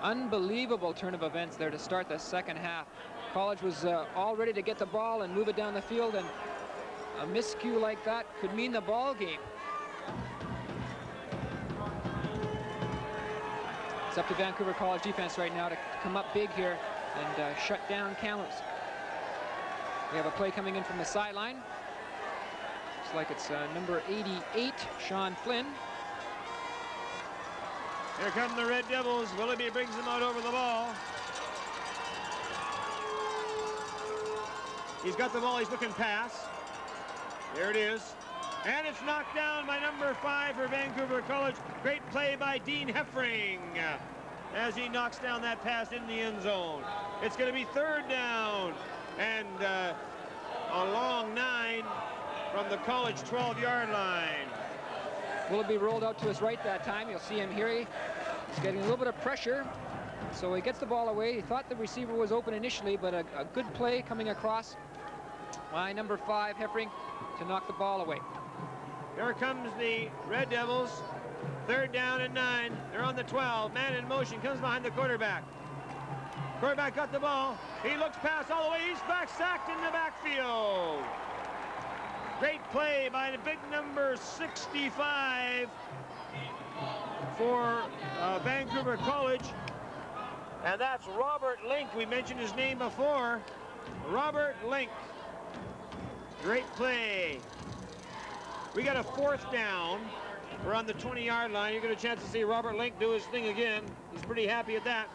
Unbelievable turn of events there to start the second half. College was all ready to get the ball and move it down the field, and a miscue like that could mean the ball game. It's up to Vancouver College defense right now to come up big here and shut down Kamloops. We have a play coming in from the sideline. Looks like it's number 88, Sean Flynn. Here come the Red Devils. Willoughby brings them out over the ball. He's got the ball. He's looking pass. There it is. And it's knocked down by number 5 for Vancouver College. Great play by Dean Heffring as he knocks down that pass in the end zone. It's going to be 3rd down and a long 9 from the College 12-yard line. Willoughby rolled out to his right that time. You'll see him here. He's getting a little bit of pressure. So he gets the ball away. He thought the receiver was open initially, but a good play coming across by number 5, Heffring, to knock the ball away. Here comes the Red Devils. 3rd down and 9. They're on the 12. Man in motion, comes behind the quarterback. Quarterback got the ball. He looks past all the way. He's back, sacked in the backfield. Great play by the big number 65 for Vancouver College. And that's Robert Link. We mentioned his name before. Robert Link. Great play. We got a 4th down. We're on the 20-yard line. You get a chance to see Robert Link do his thing again. He's pretty happy at that.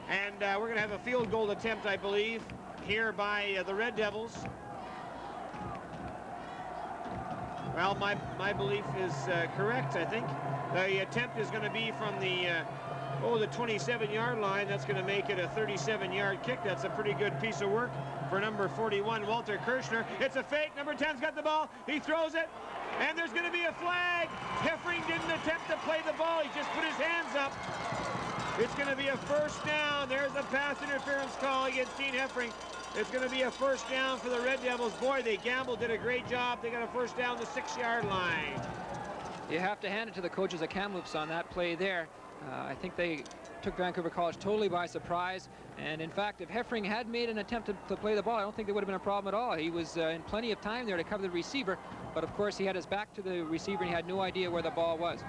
And we're going to have a field goal attempt, I believe, here by the Red Devils. Well, my belief is correct, I think. The attempt is going to be from the 27-yard line. That's going to make it a 37-yard kick. That's a pretty good piece of work for number 41, Walter Kirshner. It's a fake. Number 10's got the ball. He throws it, and there's going to be a flag. Heffring didn't attempt to play the ball. He just put his hands up. It's going to be a 1st down. There's a pass interference call against Dean Heffring. It's going to be a 1st down for the Red Devils. Boy, they gambled, did a great job. They got a 1st down the 6-yard line. You have to hand it to the coaches of Kamloops on that play there. I think they took Vancouver College totally by surprise. And in fact, if Heffring had made an attempt to play the ball, I don't think there would have been a problem at all. He was in plenty of time there to cover the receiver. But of course, he had his back to the receiver and he had no idea where the ball was.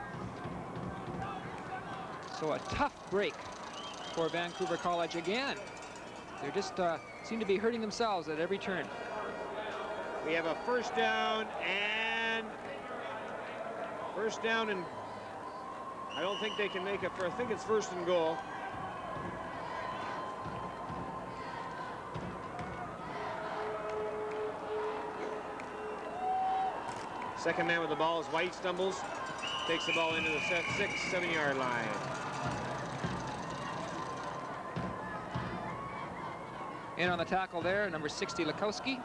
So a tough break for Vancouver College again. They just seem to be hurting themselves at every turn. We have a 1st down and I don't think they can make it for, I think it's 1st and goal. Second man with the ball is White, stumbles, takes the ball into the 6-7 yard line. In on the tackle there, number 60, Lukowski.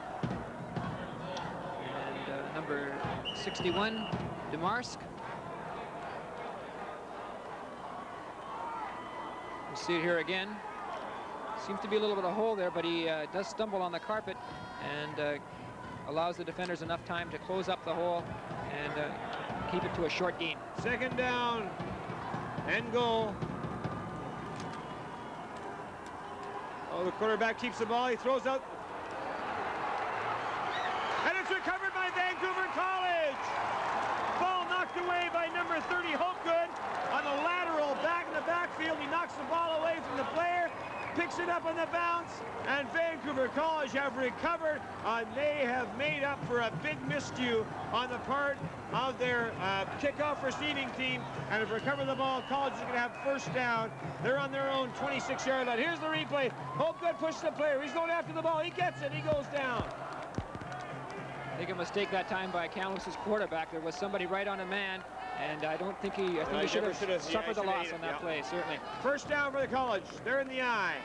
And number 61, Demarsk. You see it here again. Seems to be a little bit of a hole there, but he does stumble on the carpet and allows the defenders enough time to close up the hole and keep it to a short gain. Second down and goal. Oh, the quarterback keeps the ball. He throws out. And it's recovered by Vancouver College. Ball knocked away by number 30, Hopegood, on the lateral back in the backfield. He knocks the ball away from the player, picks it up on the bounce, and Vancouver College have recovered. They have made up for a big miscue on the part of their kickoff receiving team and have recovered the ball. College is going to have first down. They're on their own 26-yard line. Here's the replay. Hopegood pushes the player. He's going after the ball. He gets it. He goes down. I think a mistake that time by Kamloops' quarterback. There was somebody right on a man, and I think he should have suffered the loss on that play, certainly. First down for the College. They're in the eye.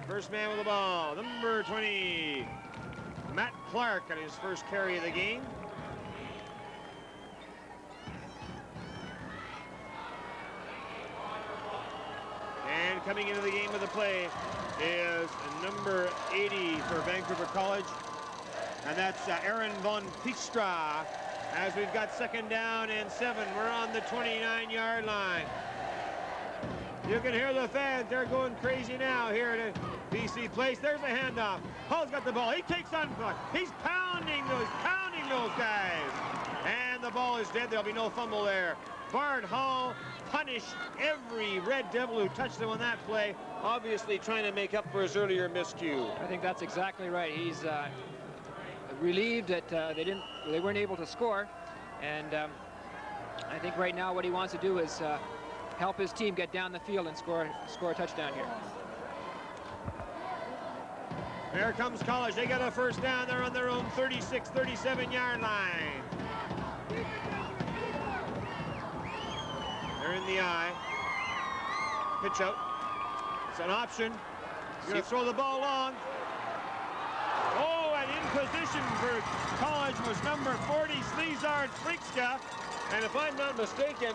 First man with the ball, number 20, Matt Clark, on his first carry of the game. And coming into the game with the play is number 80 for Vancouver College, and that's Aaron von Peekstra. As we've got second down and 7, we're on the 29-yard line. You can hear the fans, they're going crazy now here at BC Place. There's a handoff. Hull's got the ball. He takes on, he's pounding those guys. And the ball is dead. There'll be no fumble there. Bart Hull punished every Red Devil who touched him on that play, obviously trying to make up for his earlier miscue. I think that's exactly right. He's relieved that they weren't able to score, and I think right now what he wants to do is help his team get down the field and score a touchdown here. There comes College. They got a first down. They're on their own 36, 37-yard line. They're in the eye. Pitch out. It's an option. He's going to throw the ball long. Oh, and in position for College was number 40, Slezard Frikska. And if I'm not mistaken,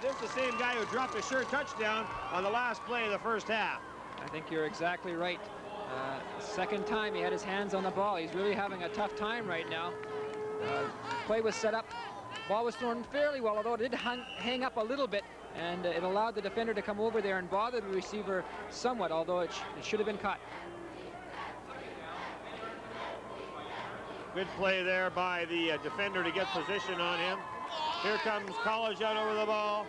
this is the same guy who dropped a sure touchdown on the last play of the first half. I think you're exactly right. Second time he had his hands on the ball. He's really having a tough time right now. Play was set up. Ball was thrown fairly well, although it did hang up a little bit, and it allowed the defender to come over there and bother the receiver somewhat, although it should have been caught. Good play there by the defender to get position on him. Here comes College out over the ball.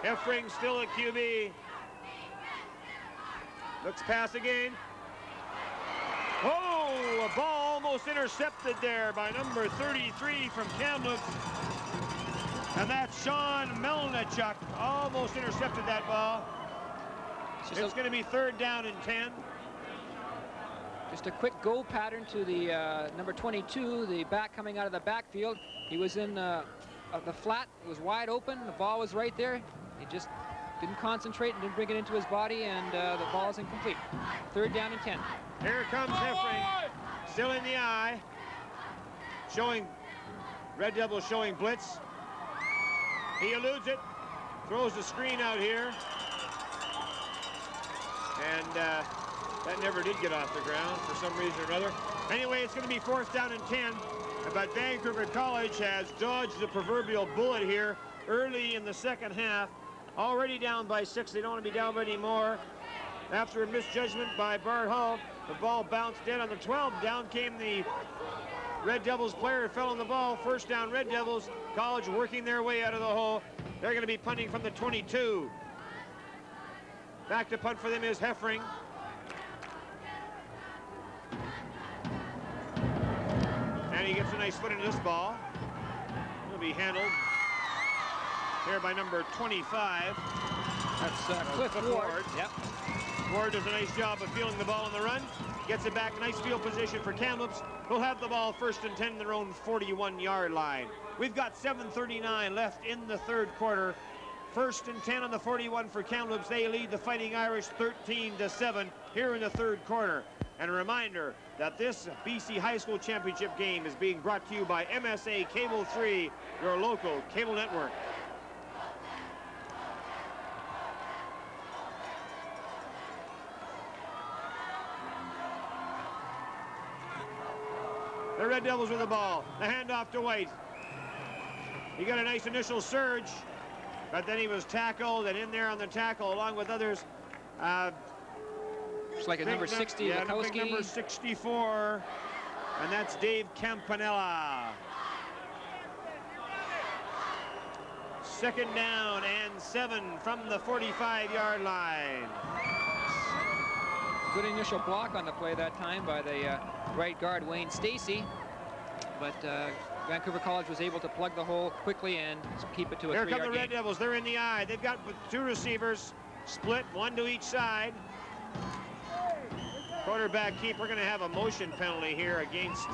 Heffring still at QB. Looks pass again. Oh, a ball almost intercepted there by number 33 from Kamloops. And that's Sean Melnichuk. Almost intercepted that ball. It's going to be third down and 10. Just a quick go pattern to the number 22, the back coming out of the backfield. He was in the flat. It was wide open. The ball was right there. He just didn't concentrate and didn't bring it into his body, and the ball is incomplete. Third down and 10. Here comes Heffring, still in the eye, showing Red Devil showing blitz. He eludes it, throws the screen out here, and that never did get off the ground for some reason or another. Anyway, it's going to be fourth down and 10, but Vancouver College has dodged the proverbial bullet here early in the second half. Already down by 6. They don't want to be down by any more. After a misjudgment by Bart Hull, the ball bounced dead on the 12. Down came the Red Devils player who fell on the ball. First down, Red Devils. College working their way out of the hole. They're going to be punting from the 22. Back to punt for them is Heffring. And he gets a nice foot into this ball. He'll be handled here by number 25. That's Cliff Ward. Yep. Gord does a nice job of fielding the ball on the run. Gets it back, nice field position for Kamloops. Who'll have the ball first and 10 in their own 41-yard line. We've got 7:39 left in the third quarter. First and 10 on the 41 for Kamloops. They lead the Fighting Irish 13-7 here in the third quarter. And a reminder that this BC High School Championship game is being brought to you by MSA Cable 3, your local cable network. The Red Devils with the ball. The handoff to White. He got a nice initial surge, but then he was tackled, and in there on the tackle, along with others. It's like a number 60, yeah, Lukowski. Number 64, and that's Dave Campanella. Second down and 7 from the 45-yard line. Good initial block on the play that time by the right guard, Wayne Stacy. But Vancouver College was able to plug the hole quickly and keep it to a 3-yard gain. Here come the Red Devils. They're in the eye. They've got 2 receivers, split, 1 to each side. Quarterback keeper going to have a motion penalty here against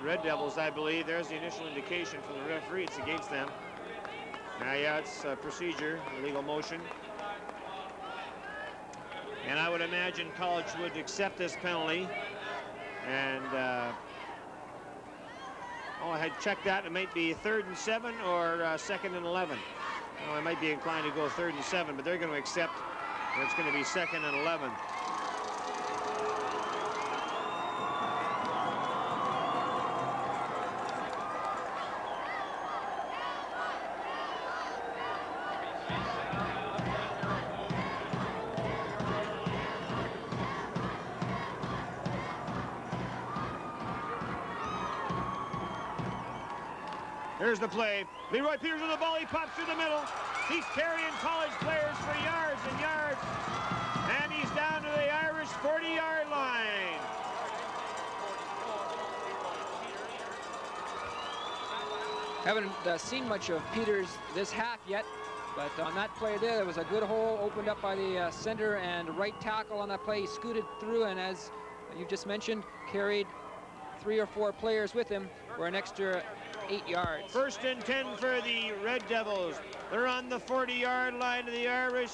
Red Devils, I believe. There's the initial indication from the referee. It's against them. Yeah, it's a procedure, illegal motion. And I would imagine College would accept this penalty. And I had checked that. It might be 3rd and 7 or 2nd and 11. Well, I might be inclined to go 3rd and 7, but they're going to accept. It's going to be 2nd and 11. Here's the play. Leroy Peters with the ball. He pops through the middle. He's carrying College players for yards and yards. And he's down to the Irish 40-yard line. Haven't seen much of Peters this half yet, but on that play there was a good hole opened up by the center and right tackle on that play. He scooted through, and as you just mentioned, carried 3 or 4 players with him for an extra 8 yards. First and 10 for the Red Devils. They're on the 40-yard line of the Irish,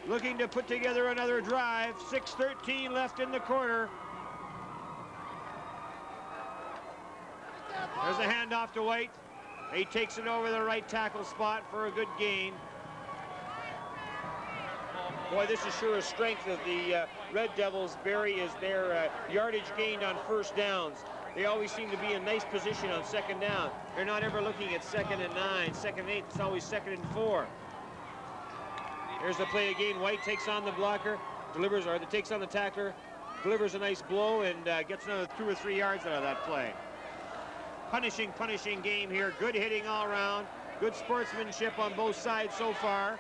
looking to put together another drive. 6:13 left in the quarter. There's a handoff to White. He takes it over the right tackle spot for a good gain. Boy, this is sure a strength of the Red Devils. Barry, is their yardage gained on first downs. They always seem to be in nice position on 2nd down. They're not ever looking at 2nd and 9, 2nd and 8. It's always 2nd and 4. Here's the play again. White takes on the blocker, takes on the tackler, delivers a nice blow, and gets another 2 or 3 yards out of that play. Punishing game here. Good hitting all around. Good sportsmanship on both sides so far.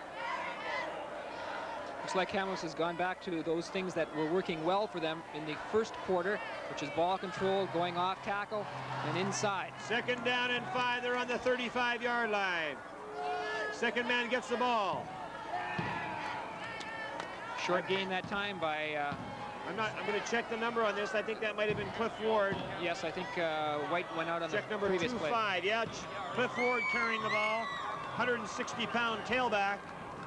Looks like Kamloops has gone back to those things that were working well for them in the first quarter, which is ball control, going off tackle, and inside. 2nd down and 5. They're on the 35-yard line. Second man gets the ball. Short gain that time by... I'm going to check the number on this. I think that might have been Cliff Ward. Yes, I think White went out on check the number previous play. 25. Yeah, Cliff Ward carrying the ball. 160-pound tailback.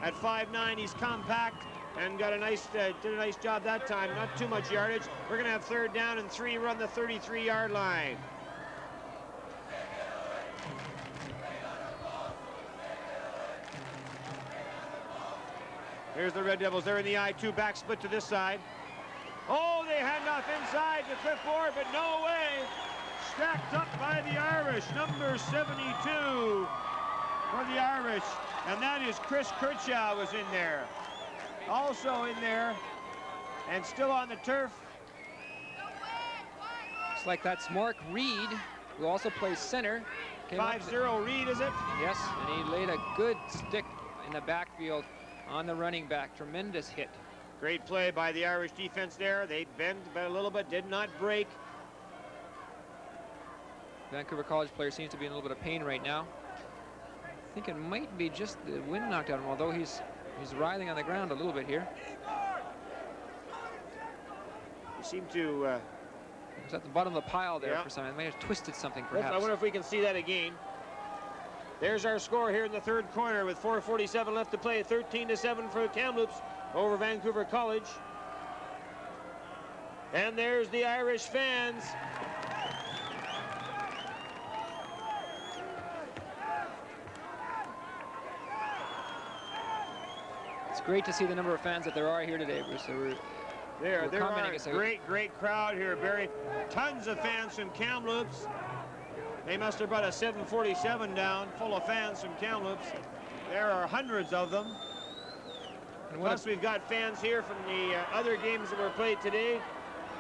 At 5'9", he's compact and got a nice, did a nice job that time. Not too much yardage. We're going to have 3rd down and 3. We're on the 33-yard line. Here's the Red Devils. They're in the I-2 back split to this side. Oh, they hand off inside to Cliff Ward, but no way. Stacked up by the Irish. Number 72 for the Irish. And that is Chris Kirchhoff was in there. Also in there and still on the turf. Looks like that's Mark Reed, who also plays center. 5-0 Reed, is it? Yes, and he laid a good stick in the backfield on the running back. Tremendous hit. Great play by the Irish defense there. They bent a little bit, did not break. Vancouver College player seems to be in a little bit of pain right now. I think it might be just the wind knocked out him, although he's He's writhing on the ground a little bit here. You seem to... He's at the bottom of the pile there for something. May have twisted something, perhaps. I wonder if we can see that again. There's our score here in the third quarter with 4:47 left to play. 13-7 for Kamloops over Vancouver College. And there's the Irish fans. It's great to see the number of fans that there are here today, Bruce. There are a great crowd here, Barry. Tons of fans from Kamloops. They must have brought a 747 down full of fans from Kamloops. There are hundreds of them. Plus, we've got fans here from the other games that were played today.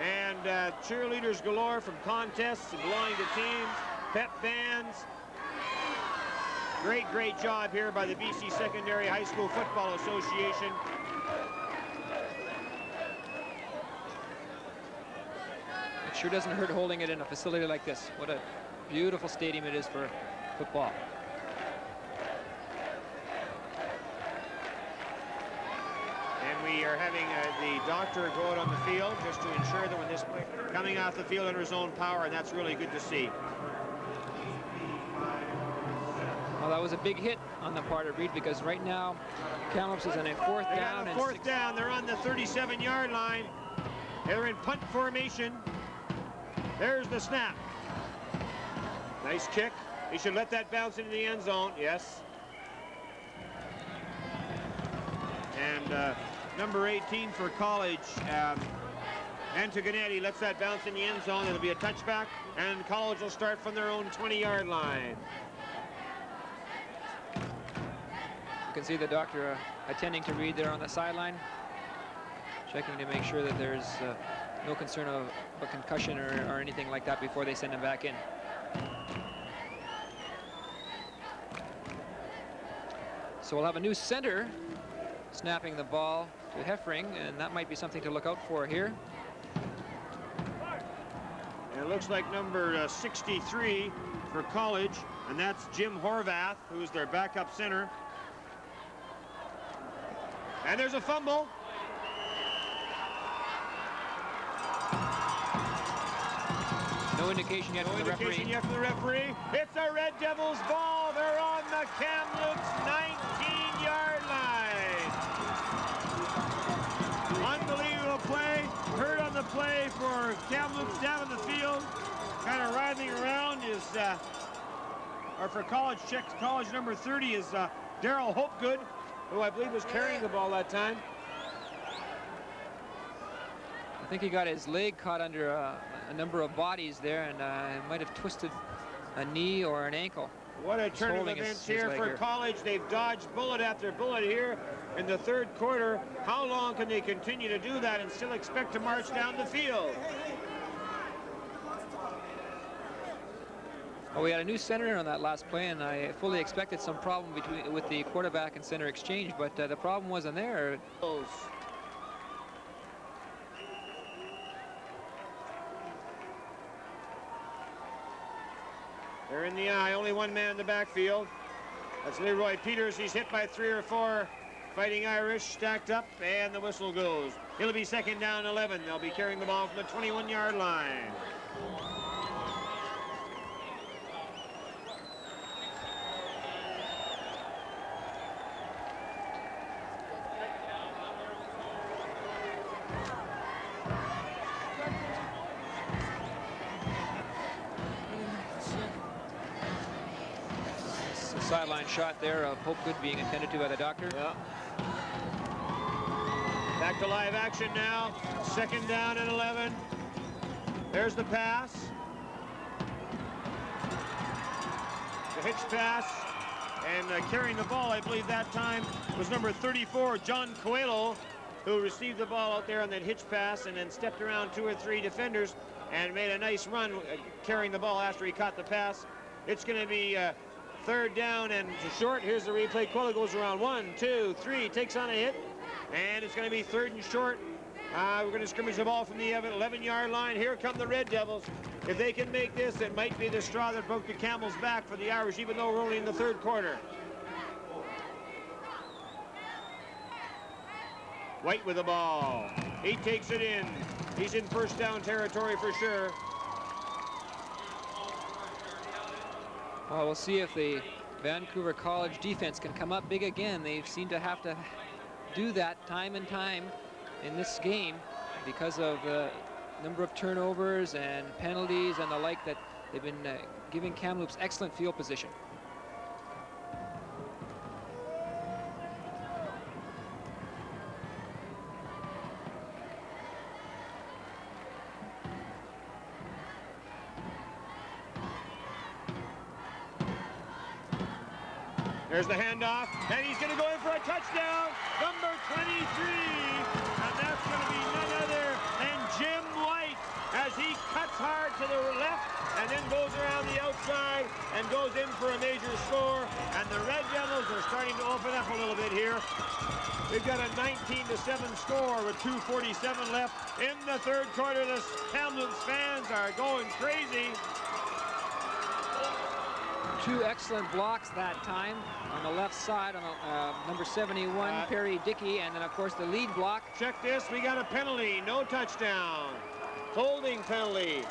And cheerleaders galore from contests belonging to teams, pep bands. Great job here by the BC Secondary High School Football Association. It sure doesn't hurt holding it in a facility like this. What a beautiful stadium it is for football. And we are having the doctor go out on the field just to ensure that when this coming off the field under his own power, and that's really good to see. Well, that was a big hit on the part of Reed, because right now Kamloops is on a fourth down. Fourth down. They're on the 37-yard line. They're in punt formation. There's the snap. Nice kick. He should let that bounce into the end zone. Yes. And number 18 for College, Antogonetti lets that bounce in the end zone. It'll be a touchback, and College will start from their own 20-yard line. You can see the doctor attending to Reed there on the sideline, checking to make sure that there's no concern of a concussion or anything like that before they send him back in. So we'll have a new center snapping the ball to Heffring, and that might be something to look out for here. And it looks like number 63 for College, and that's Jim Horvath, who's their backup center. And there's a fumble. No indication yet from the referee. No indication yet from the referee. It's a Red Devils ball. They're on the Kamloops 19-yard line. Unbelievable play. Hurt on the play for Kamloops down in the field. Kind of writhing around is, or for College, checks College number 30 is Daryl Hopegood, who I believe was carrying the ball that time. I think he got his leg caught under a number of bodies there, and might have twisted a knee or an ankle. What a turn of events here for College. They've dodged bullet after bullet here in the third quarter. How long can they continue to do that and still expect to march down the field? Well, we had a new center on that last play, and I fully expected some problem with the quarterback and center exchange, but the problem wasn't there. They're in the eye, only one man in the backfield. That's Leroy Peters. He's hit by 3 or 4 Fighting Irish, stacked up, and the whistle goes. It'll be second down 11. They'll be carrying the ball from the 21-yard line. Sideline shot there of Hopegood being attended to by the doctor. Yeah. Back to live action now. Second down and 11. There's the pass. The hitch pass. And carrying the ball, I believe that time, was number 34, John Coelho, who received the ball out there on that hitch pass and then stepped around 2 or 3 defenders and made a nice run carrying the ball after he caught the pass. It's going to be third down and short. Here's the replay. Coelho goes around 1, 2, 3, takes on a hit, and it's going to be third and short. We're going to scrimmage the ball from the 11-yard line. Here come the Red Devils. If they can make this, it might be the straw that broke the camel's back for the Irish, even though we're only in the third quarter. White with the ball. He takes it in. He's in first down territory for sure. Well, we'll see if the Vancouver College defense can come up big again. They seem to have to do that time and time in this game because of the number of turnovers and penalties and the like that they've been giving Kamloops excellent field position. There's the handoff, and he's going to go in for a touchdown, number 23, and that's going to be none other than Jim White as he cuts hard to the left and then goes around the outside and goes in for a major score, and the Red Devils are starting to open up a little bit here. We've got a 19-7 score with 2:47 left in the third quarter. The Kamloops fans are going crazy. Two excellent blocks that time on the left side on number 71, Perry Dickey, and then of course the lead block. Check this, we got a penalty, no touchdown. Holding penalty.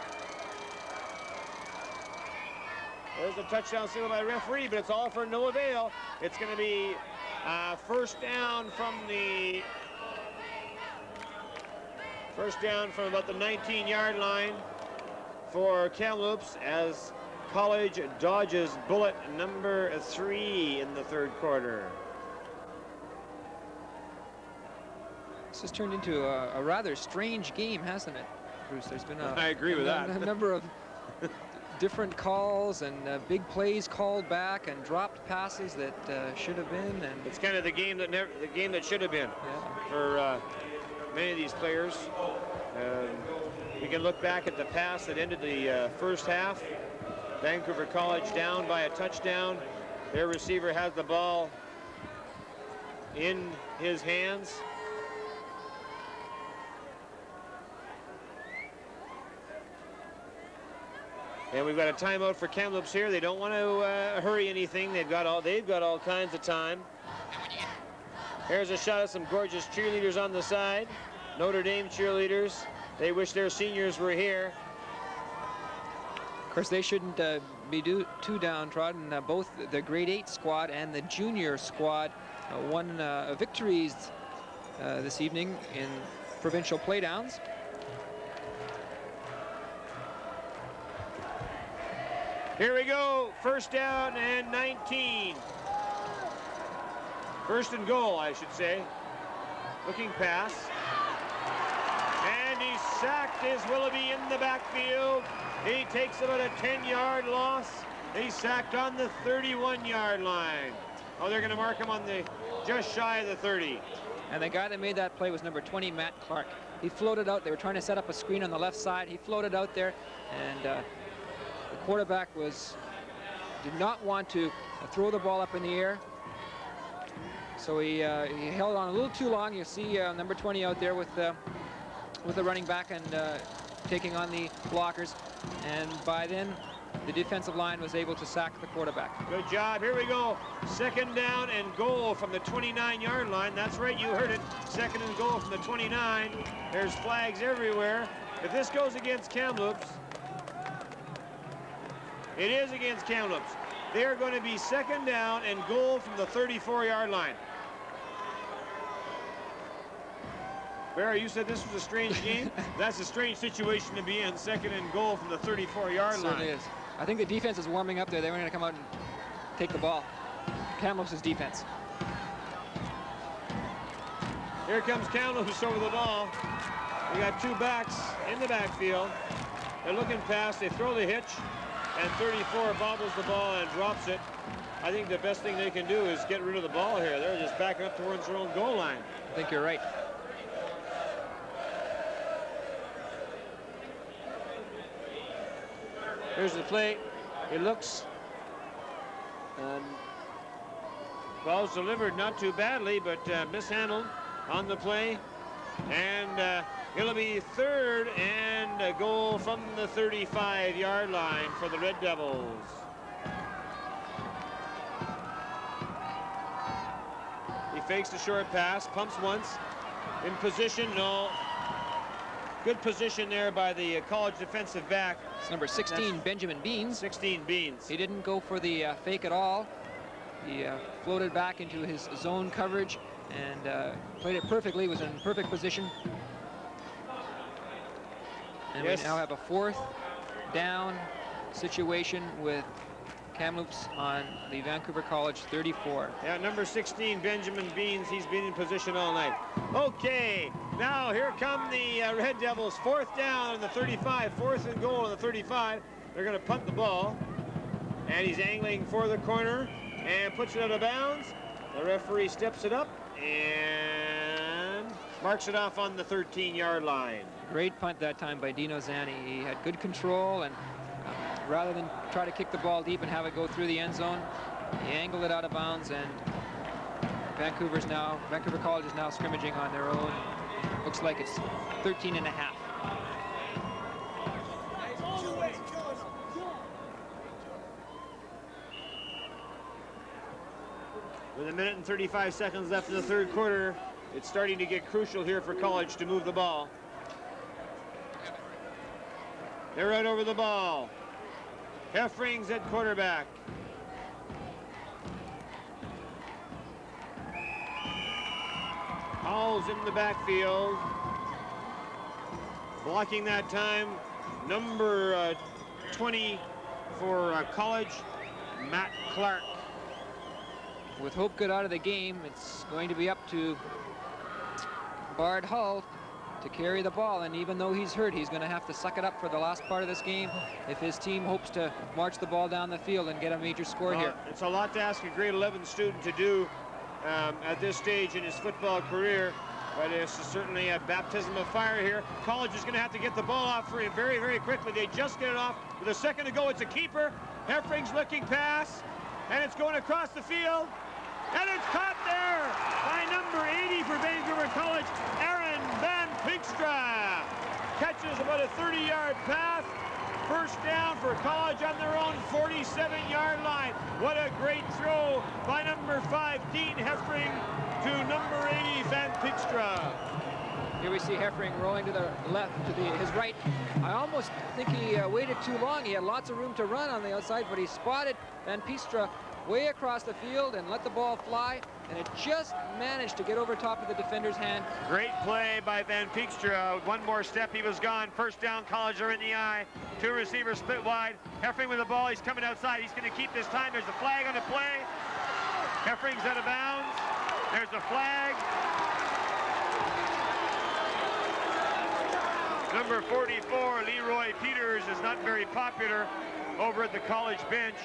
There's a touchdown signal by the referee, but it's all for no avail. It's going to be first down from about the 19-yard line for Kamloops as College dodges bullet number 3 in the third quarter. This has turned into a rather strange game, hasn't it, Bruce? There's been I agree with that. A number of different calls and big plays called back and dropped passes that should have been. And it's kind of the game that should have been for many of these players. We can look back at the pass that ended the first half. Vancouver College down by a touchdown. Their receiver has the ball in his hands. And we've got a timeout for Kamloops here. They don't want to hurry anything. They've got all kinds of time. Here's a shot of some gorgeous cheerleaders on the side. Notre Dame cheerleaders. They wish their seniors were here. Of course, they shouldn't be too downtrodden. Both the grade 8 squad and the junior squad won victories this evening in provincial playdowns. Here we go, first down and 19. First and goal, I should say. Looking pass. And he sacked his Willoughby in the backfield. He takes about a 10-yard loss. He's sacked on the 31-yard line. Oh, they're going to mark him on the just shy of the 30. And the guy that made that play was number 20, Matt Clark. He floated out. They were trying to set up a screen on the left side. He floated out there, and the quarterback did not want to throw the ball up in the air. So he held on a little too long. You see number 20 out there with the running back and taking on the blockers. And by then, the defensive line was able to sack the quarterback. Good job. Here we go. Second down and goal from the 29-yard line. That's right, you heard it. Second and goal from the 29. There's flags everywhere. If this goes against Kamloops, it is against Kamloops. They're going to be second down and goal from the 34-yard line. Barry, you said this was a strange game. That's a strange situation to be in. Second and goal from the 34-yard line. It is. I think the defense is warming up there. They were going to come out and take the ball. Kamloops' defense. Here comes Kamloops over the ball. We got two backs in the backfield. They're looking past. They throw the hitch, and 34 bobbles the ball and drops it. I think the best thing they can do is get rid of the ball here. They're just backing up towards their own goal line. I think you're right. Here's the play. It looks, ball's delivered not too badly, but mishandled on the play. And it'll be third and a goal from the 35-yard line for the Red Devils. He fakes the short pass, pumps once, In position, no. Good position there by the college defensive back. It's number 16, Benjamin Beans. 16 Beans. He didn't go for the fake at all. He floated back into his zone coverage and played it perfectly. He was in perfect position. And yes. We now have a 4th down situation with Kamloops on the Vancouver College 34. Yeah, number 16, Benjamin Beans. He's been in position all night. Okay, now here come the Red Devils. 4th down on the 35. 4th and goal on the 35. They're going to punt the ball. And he's angling for the corner and puts it out of bounds. The referee steps it up and marks it off on the 13-yard line. Great punt that time by Dino Zanni. He had good control, and rather than try to kick the ball deep and have it go through the end zone, he angled it out of bounds, and Vancouver College is now scrimmaging on their own. Looks like it's 13 and a half. With 1 minute and 35 seconds left in the 3rd quarter, it's starting to get crucial here for College to move the ball. They're right over the ball. Heffring's at quarterback. Hall's in the backfield. Blocking that time, number 20 for College, Matt Clark. With Hopegood out of the game, it's going to be up to Bard Hull to carry the ball, and even though he's hurt, he's going to have to suck it up for the last part of this game if his team hopes to march the ball down the field and get a major score here. It's a lot to ask a grade 11 student to do at this stage in his football career, but it's certainly a baptism of fire here. College is going to have to get the ball off for him very, very quickly. They just get it off with a second to go. It's a keeper. Heffring's looking pass, and it's going across the field, and it's caught there by number 80 for Vancouver College, Aaron Van Pinkstra. Catches about a 30-yard pass. First down for College on their own 47-yard line. What a great throw by number 5, Dean Heffring, to number 80, Van Pinkstra. Here we see Heffring rolling to the left, to his right. I almost think he waited too long. He had lots of room to run on the outside, but he spotted Van Pinkstra way across the field and let the ball fly, and it just managed to get over top of the defender's hand. Great play by Van Pinkstra. One more step, he was gone. First down, College are in the eye. 2 receivers split wide. Heffring with the ball, he's coming outside. He's going to keep this time. There's a flag on the play. Heffring's out of bounds. There's a flag. Number 44, Leroy Peters, is not very popular over at the College bench.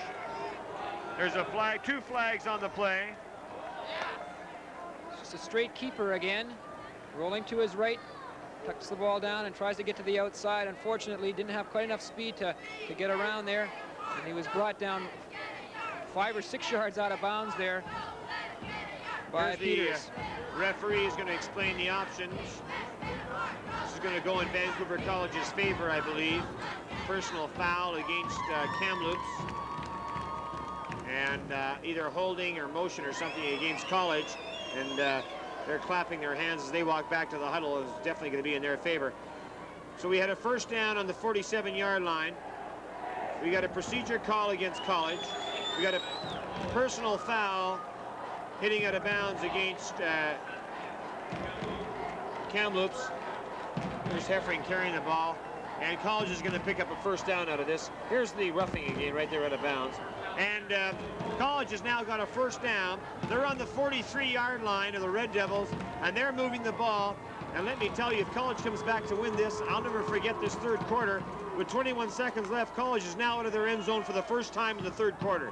There's a flag, 2 flags on the play. Just a straight keeper again, rolling to his right, tucks the ball down and tries to get to the outside. Unfortunately, didn't have quite enough speed to get around there, and he was brought down 5 or 6 yards out of bounds there by Peters. The referee is going to explain the options. This is going to go in Vancouver College's favor, I believe. Personal foul against Kamloops. And either holding or motion or something against College, and they're clapping their hands as they walk back to the huddle. Is definitely going to be in their favor. So we had a first down on the 47-yard line. We got a procedure call against College. We got a personal foul hitting out of bounds against Kamloops. There's Heffring carrying the ball, and College is going to pick up a first down out of this. Here's the roughing again right there out of bounds. And College has now got a first down. They're on the 43-yard line of the Red Devils, and they're moving the ball. And let me tell you, if College comes back to win this, I'll never forget this 3rd quarter. With 21 seconds left, College is now out of their end zone for the first time in the 3rd quarter.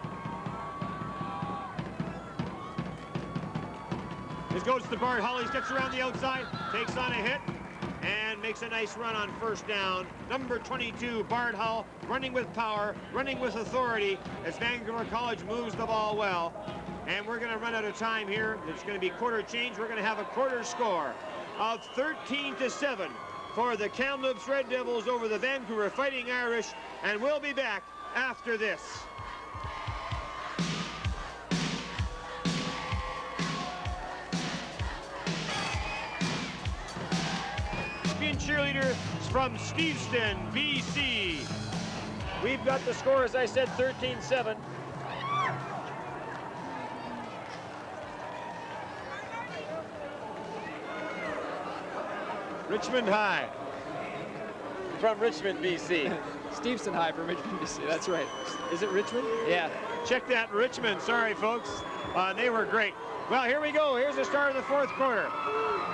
This goes to Bart Hull. He steps around the outside, takes on a hit, and makes a nice run on first down. Number 22, Bart Hull, running with power, running with authority as Vancouver College moves the ball well. And we're going to run out of time here. There's going to be quarter change. We're going to have a quarter score of 13-7 for the Kamloops Red Devils over the Vancouver Fighting Irish. And we'll be back after this. champion cheerleaders from Steveston, BC. We've got the score, as I said, 13-7. Richmond High from Richmond, BC. Steveston High from Richmond, BC. That's right. Is it Richmond? Yeah. Check that, Richmond. Sorry, folks. They were great. Well, here we go. Here's the start of the fourth quarter.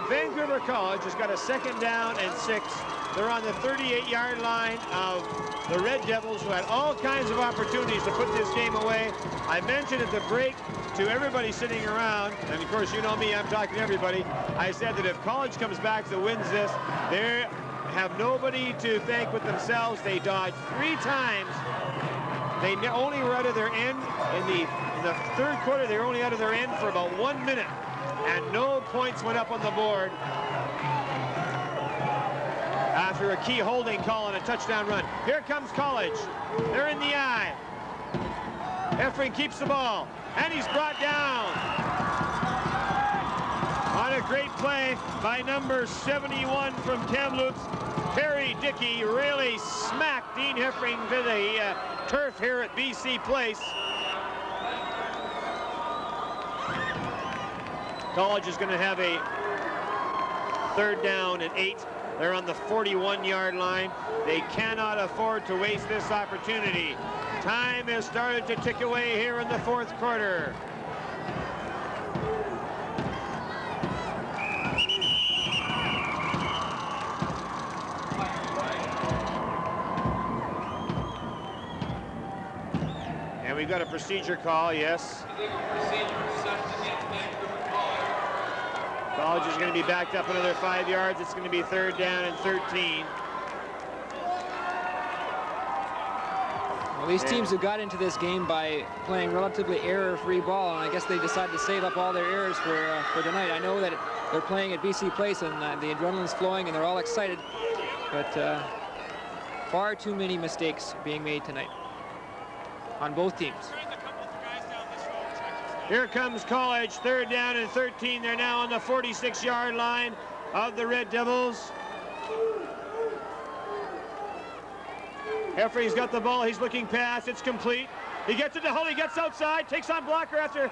Vancouver College has got a 2nd down and 6. They're on the 38-yard line of the Red Devils, who had all kinds of opportunities to put this game away. I mentioned at the break to everybody sitting around, and of course, you know me, I'm talking to everybody. I said that if College comes back to wins this, they have nobody to thank but themselves. They dodged 3 times. They only were out of their end in the third quarter. They were only out of their end for about 1 minute, and no points went up on the board after a key holding call on a touchdown run. Here comes College. They're in the eye. Heffring keeps the ball, and he's brought down on a great play by number 71 from Kamloops. Perry Dickey really smacked Dean Heffring to the turf here at BC Place. College is going to have a 3rd down and 8. They're on the 41-yard line. They cannot afford to waste this opportunity. Time has started to tick away here in the fourth quarter. And we've got a procedure call, yes. College is going to be backed up another 5 yards. It's going to be 3rd down and 13. Well, these teams have got into this game by playing relatively error-free ball, and I guess they decided to save up all their errors for tonight. I know that they're playing at BC Place, and the adrenaline's flowing, and they're all excited, but far too many mistakes being made tonight on both teams. Here comes College, 3rd down and 13. They're now on the 46-yard line of the Red Devils. Heffring's got the ball. He's looking past. It's complete. He gets it to Hull. He gets outside. Takes on blocker after.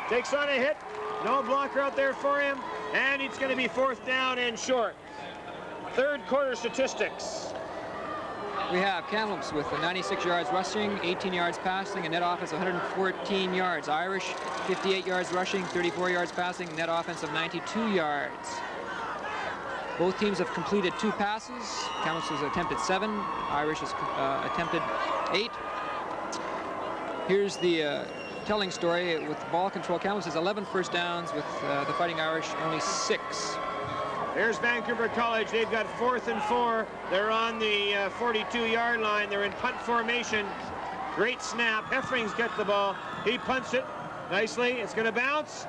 Takes on a hit. No blocker out there for him. And it's going to be 4th down and short. Third quarter statistics. We have Kamloops with 96 yards rushing, 18 yards passing, a net offense of 114 yards. Irish, 58 yards rushing, 34 yards passing, net offense of 92 yards. Both teams have completed 2 passes. Kamloops has attempted 7. Irish has attempted 8. Here's the telling story with ball control. Kamloops has 11 first downs with the Fighting Irish only 6. Here's Vancouver College. They've got 4th and 4. They're on the 42-yard line. They're in punt formation. Great snap. Heffring's got the ball. He punts it nicely. It's going to bounce.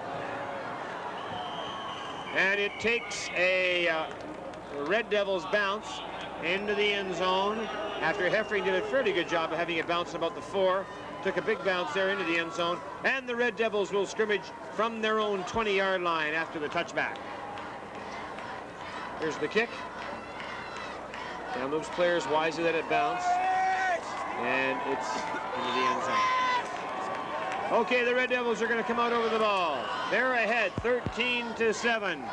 And it takes a Red Devils bounce into the end zone after Heffring did a pretty good job of having it bounce about the 4. Took a big bounce there into the end zone. And the Red Devils will scrimmage from their own 20-yard line after the touchback. Here's the kick. Kamloops players wiser that it bounced. And it's into the end zone. Okay, the Red Devils are going to come out over the ball. They're ahead, 13-7.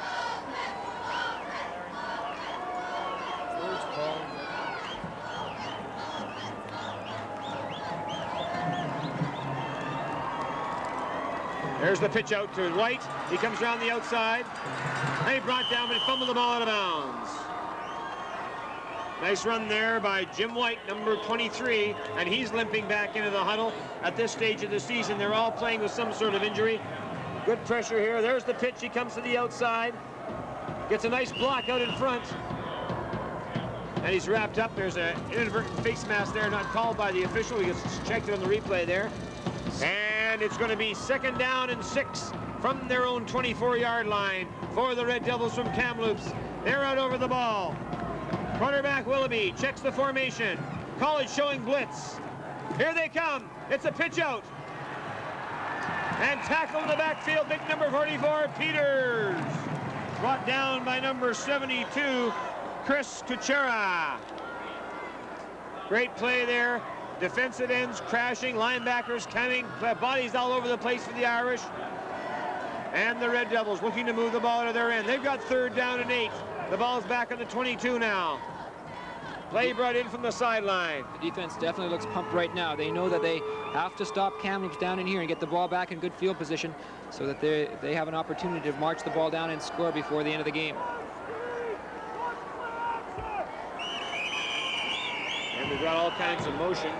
There's the pitch out to White. He comes around the outside. And he brought down, but he fumbled the ball out of bounds. Nice run there by Jim White, number 23, and he's limping back into the huddle. At this stage of the season, they're all playing with some sort of injury. Good pressure here. There's the pitch. He comes to the outside. Gets a nice block out in front. And he's wrapped up. There's an inadvertent face mask there, not called by the official. He gets checked on the replay there. And it's going to be 2nd down and 6 from their own 24-yard line for the Red Devils from Kamloops. They're out over the ball. Quarterback Willoughby checks the formation. College showing blitz. Here they come. It's a pitch out. And tackle in the backfield, big number 44, Peters. Brought down by number 72, Chris Kuchera. Great play there. Defensive ends crashing, linebackers coming, bodies all over the place for the Irish. And the Red Devils looking to move the ball out of their end. They've got 3rd down and 8. The ball's back on the 22 now. Play brought in from the sideline. The defense definitely looks pumped right now. They know that they have to stop Kamloops down in here and get the ball back in good field position so that they have an opportunity to march the ball down and score before the end of the game. And we've got all kinds of motion.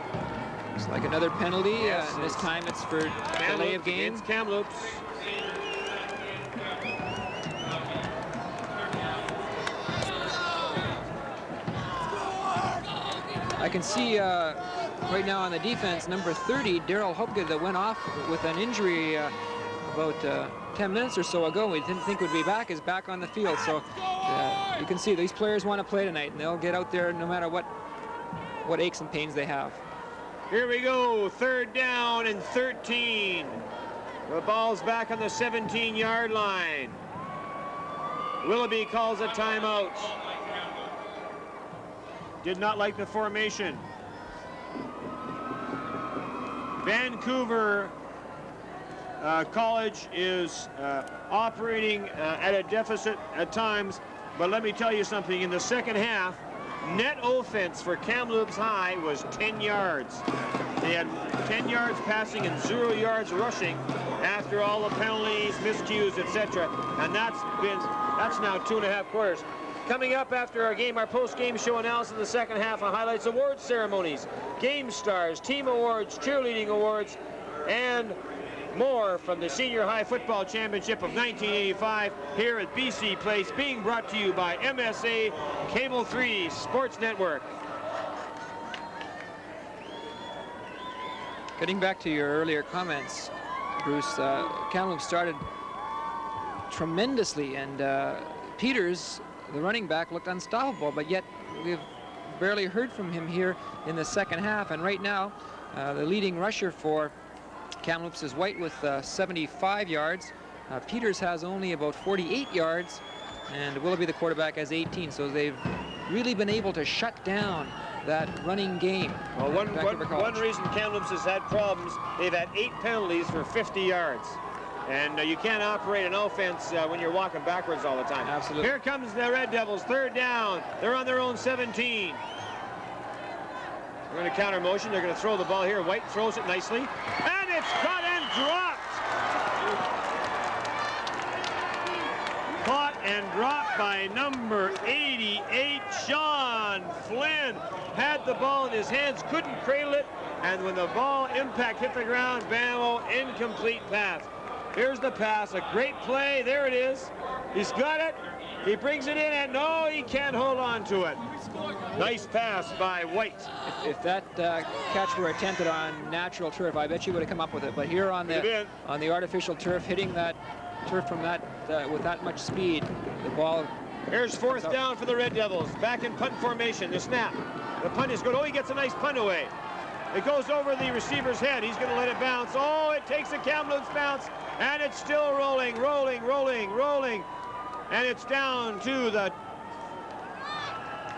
Looks like another penalty. Yes, This time it's for delay of game. Against Kamloops. I can see right now on the defense, number 30, Daryl Hopgood, that went off with an injury about 10 minutes or so ago. We didn't think would be back, is back on the field. So you can see these players want to play tonight, and they'll get out there no matter what aches and pains they have. Here we go, 3rd down and 13. The ball's back on the 17-yard line. Willoughby calls a timeout. Did not like the formation. Vancouver College is operating at a deficit at times, but let me tell you something. In the second half, net offense for Kamloops High was 10 yards. They had 10 yards passing and 0 yards rushing after all the penalties, miscues, etc. And that's now 2.5 quarters. Coming up after our game, our post-game show analysis in the second half and highlights awards ceremonies, game stars, team awards, cheerleading awards, and more from the Senior High Football Championship of 1985 here at BC Place, being brought to you by MSA Cable 3 Sports Network. Getting back to your earlier comments, Bruce, Kamloops started tremendously, and Peters, the running back, looked unstoppable, but yet we've barely heard from him here in the second half. And right now, the leading rusher for Kamloops is White with 75 yards. Peters has only about 48 yards, and Willoughby, the quarterback, has 18. So they've really been able to shut down that running game. Well, one reason Kamloops has had problems, they've had 8 penalties for 50 yards. And you can't operate an offense when you're walking backwards all the time. Absolutely. Here comes the Red Devils, 3rd down. They're on their own 17. They're going to counter motion. They're going to throw the ball here. White throws it nicely. And it's caught and dropped. Caught and dropped by number 88, Sean Flynn. Had the ball in his hands, couldn't cradle it. And when the ball impact hit the ground, bam, incomplete pass. Here's the pass, a great play. There it is. He's got it. He brings it in, and no, he can't hold on to it. Nice pass by White. If that catch were attempted on natural turf, I bet you would have come up with it. But here on the artificial turf, hitting that turf from that with that much speed, the ball. Here's 4th down for the Red Devils. Back in punt formation. The snap. The punt is good. Oh, he gets a nice punt away. It goes over the receiver's head. He's going to let it bounce. Oh, it takes a Kamloops bounce, and it's still rolling. And it's down to the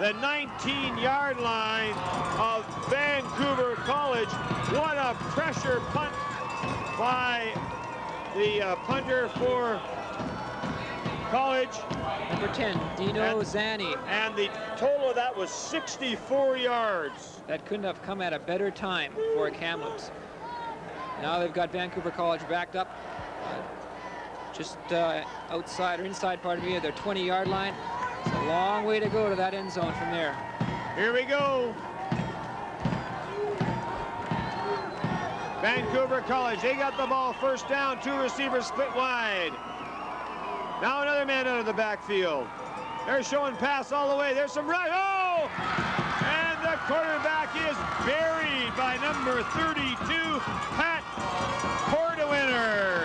19-yard line of Vancouver College. What a pressure punt by the punter for College. Number 10, Dino Zanni. And the total of that was 64 yards. That couldn't have come at a better time for Kamloops. Now they've got Vancouver College backed up just outside or inside, pardon me, of their 20-yard line. It's a long way to go to that end zone from there. Here we go. Vancouver College, they got the ball, 1st down, 2 receivers split wide. Now another man out of the backfield. They're showing pass all the way. There's some right. Oh! And the quarterback is buried by number 32, Pat Cordwinner.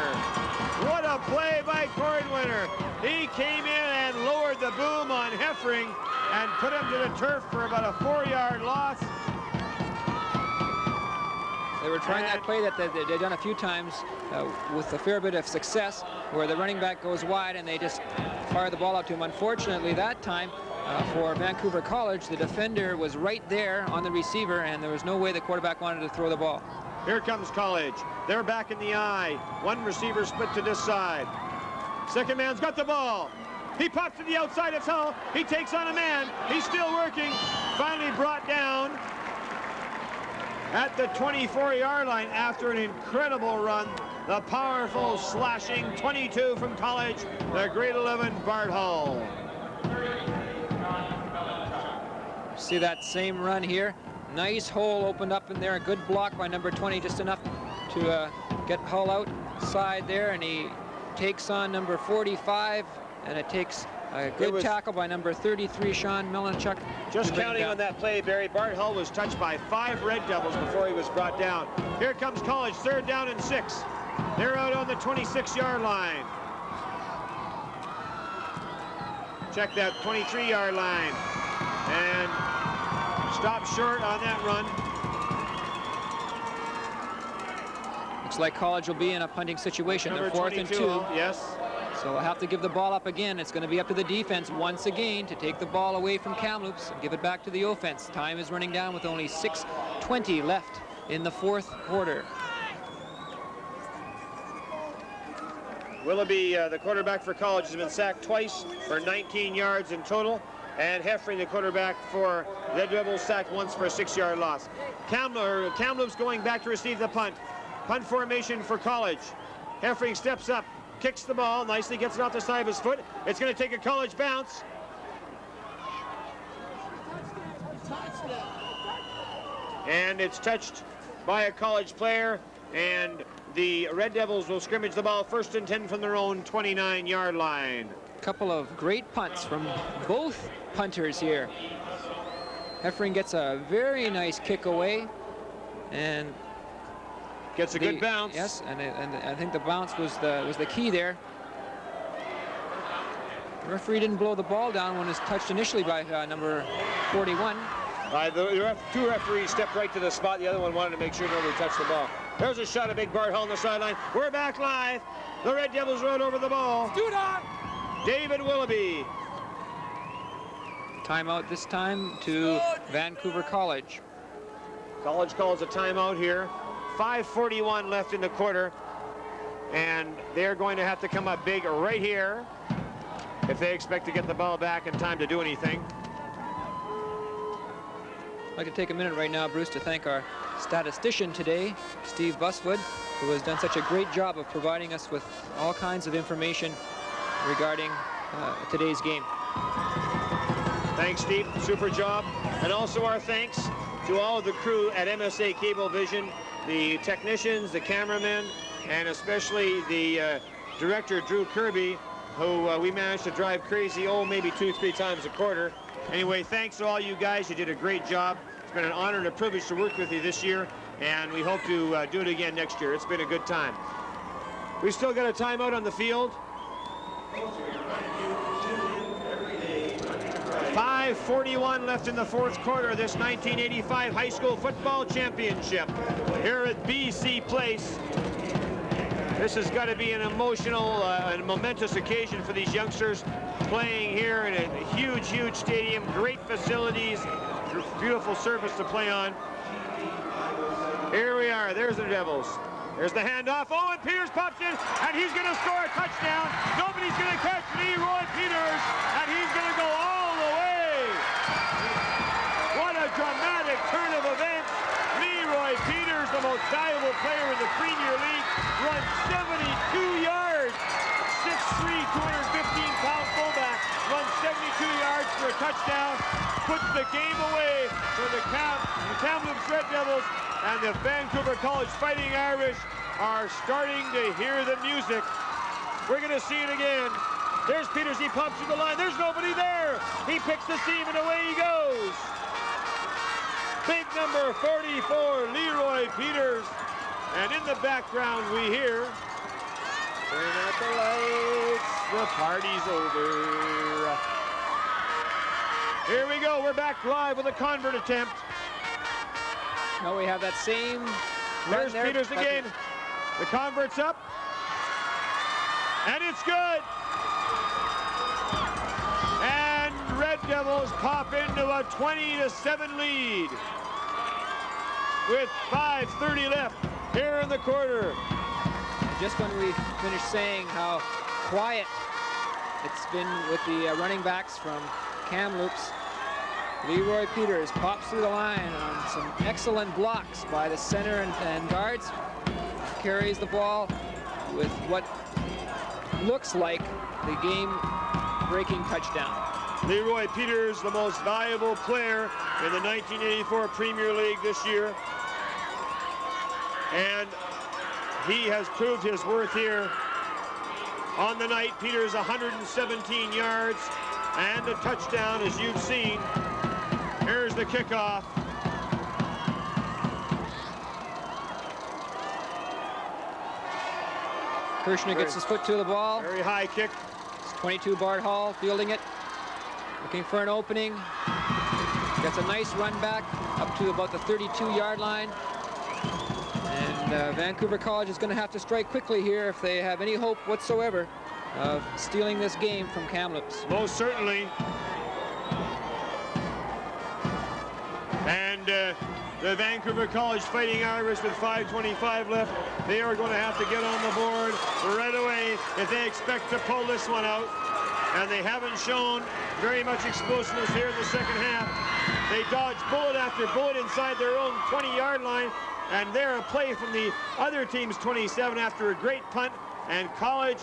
What a play by Cordwinner. He came in and lowered the boom on Heffring and put him to the turf for about a 4-yard loss. They were trying that play that they've done a few times with a fair bit of success, where the running back goes wide and they just fire the ball out to him. Unfortunately, that time for Vancouver College, the defender was right there on the receiver, and there was no way the quarterback wanted to throw the ball. Here comes College. They're back in the eye. One receiver split to this side. Second man's got the ball. He pops to the outside. It's Hull. He takes on a man. He's still working. Finally brought down at the 24-yard line after an incredible run. The powerful slashing 22 from College, the grade 11 Bart Hull. See that same run here. Nice hole opened up in there. A good block by number 20, just enough to get Hull outside there, and he takes on number 45, and it takes a good tackle by number 33, Sean Melanchuk. Just counting on that play, Barry, Bart Hull was touched by 5 Red Devils before he was brought down. Here comes College, 3rd down and 6. They're out on the 26-yard line. Check that 23-yard line. And stop short on that run. Looks like College will be in a punting situation. Number They're 4th and 2. Yes. So we'll have to give the ball up again. It's going to be up to the defense once again to take the ball away from Kamloops and give it back to the offense. Time is running down with only 6:20 left in the 4th quarter. Willoughby, the quarterback for College, has been sacked twice for 19 yards in total. And Heffring, the quarterback for Red Devils, sacked once for a 6-yard loss. Kamloops going back to receive the punt. Punt formation for College. Heffring steps up, kicks the ball, nicely gets it off the side of his foot. It's going to take a College bounce. And it's touched by a College player, and the Red Devils will scrimmage the ball 1st and 10 from their own 29-yard line. Couple of great punts from both punters here. Heffring gets a very nice kick away and gets a good bounce. Yes, and I think the bounce was the key there. The referee didn't blow the ball down when it was touched initially by number 41. Two referees stepped right to the spot. The other one wanted to make sure nobody touched the ball. There's a shot of Big Bart Hull on the sideline. We're back live. The Red Devils rode over the ball. David Willoughby. Timeout this time to Vancouver College. College calls a timeout here. 5:41 left in the quarter. And they're going to have to come up big right here if they expect to get the ball back in time to do anything. I'd like to take a minute right now, Bruce, to thank our statistician today, Steve Buswood, who has done such a great job of providing us with all kinds of information regarding today's game. Thanks, Steve. Super job. And also our thanks to all of the crew at MSA Cablevision, the technicians, the cameramen, and especially the director, Drew Kirby, who we managed to drive crazy, maybe 2-3 times a quarter. Anyway, thanks to all you guys. You did a great job. It's been an honor and a privilege to work with you this year, and we hope to do it again next year. It's been a good time. We still got a timeout on the field. 5:41 left in the 4th quarter of this 1985 high school football championship here at BC Place. This has got to be an emotional and momentous occasion for these youngsters playing here in a huge, huge stadium, great facilities, beautiful surface to play on. Here we are. There's the Devils. There's the handoff. And Peters pops in, and he's going to score a touchdown. Nobody's going to catch Leroy Peters, and he's going to go all the way. What a dramatic turn of events. Leroy Peters, the most valuable player in the Premier League, runs 72 yards. 6'3", 215-pound fullback, runs 72 yards for a touchdown, puts the game away for the Kamloops Red Devils, and the Vancouver College Fighting Irish are starting to hear the music. We're going to see it again. There's Peters. He pops through the line. There's nobody there. He picks the seam, and away he goes. Big number 44, Leroy Peters. And in the background, we hear, turn out the lights, the party's over. Here we go. We're back live with a convert attempt. Now we have that same There's Peters again. The convert's up. And it's good. And Red Devils pop into a 20-7 lead with 5:30 left here in the quarter. Just when we finished saying how quiet it's been with the running backs from Kamloops, Leroy Peters pops through the line on some excellent blocks by the center and guards. Carries the ball with what looks like the game-breaking touchdown. Leroy Peters, the most valuable player in the 1984 Premier League this year. And he has proved his worth here on the night. Peters 117 yards and a touchdown, as you've seen. Here's the kickoff. Kirshner gets his foot to the ball. Very high kick. It's 22 Bart Hall fielding it. Looking for an opening. Gets a nice run back up to about the 32-yard line. And Vancouver College is going to have to strike quickly here if they have any hope whatsoever of stealing this game from Kamloops. Most certainly. And the Vancouver College Fighting Irish with 5:25 left, they are going to have to get on the board right away if they expect to pull this one out. And they haven't shown very much explosiveness here in the second half. They dodged bullet after bullet inside their own 20-yard line, and they're a play from the other team's 27 after a great punt, and College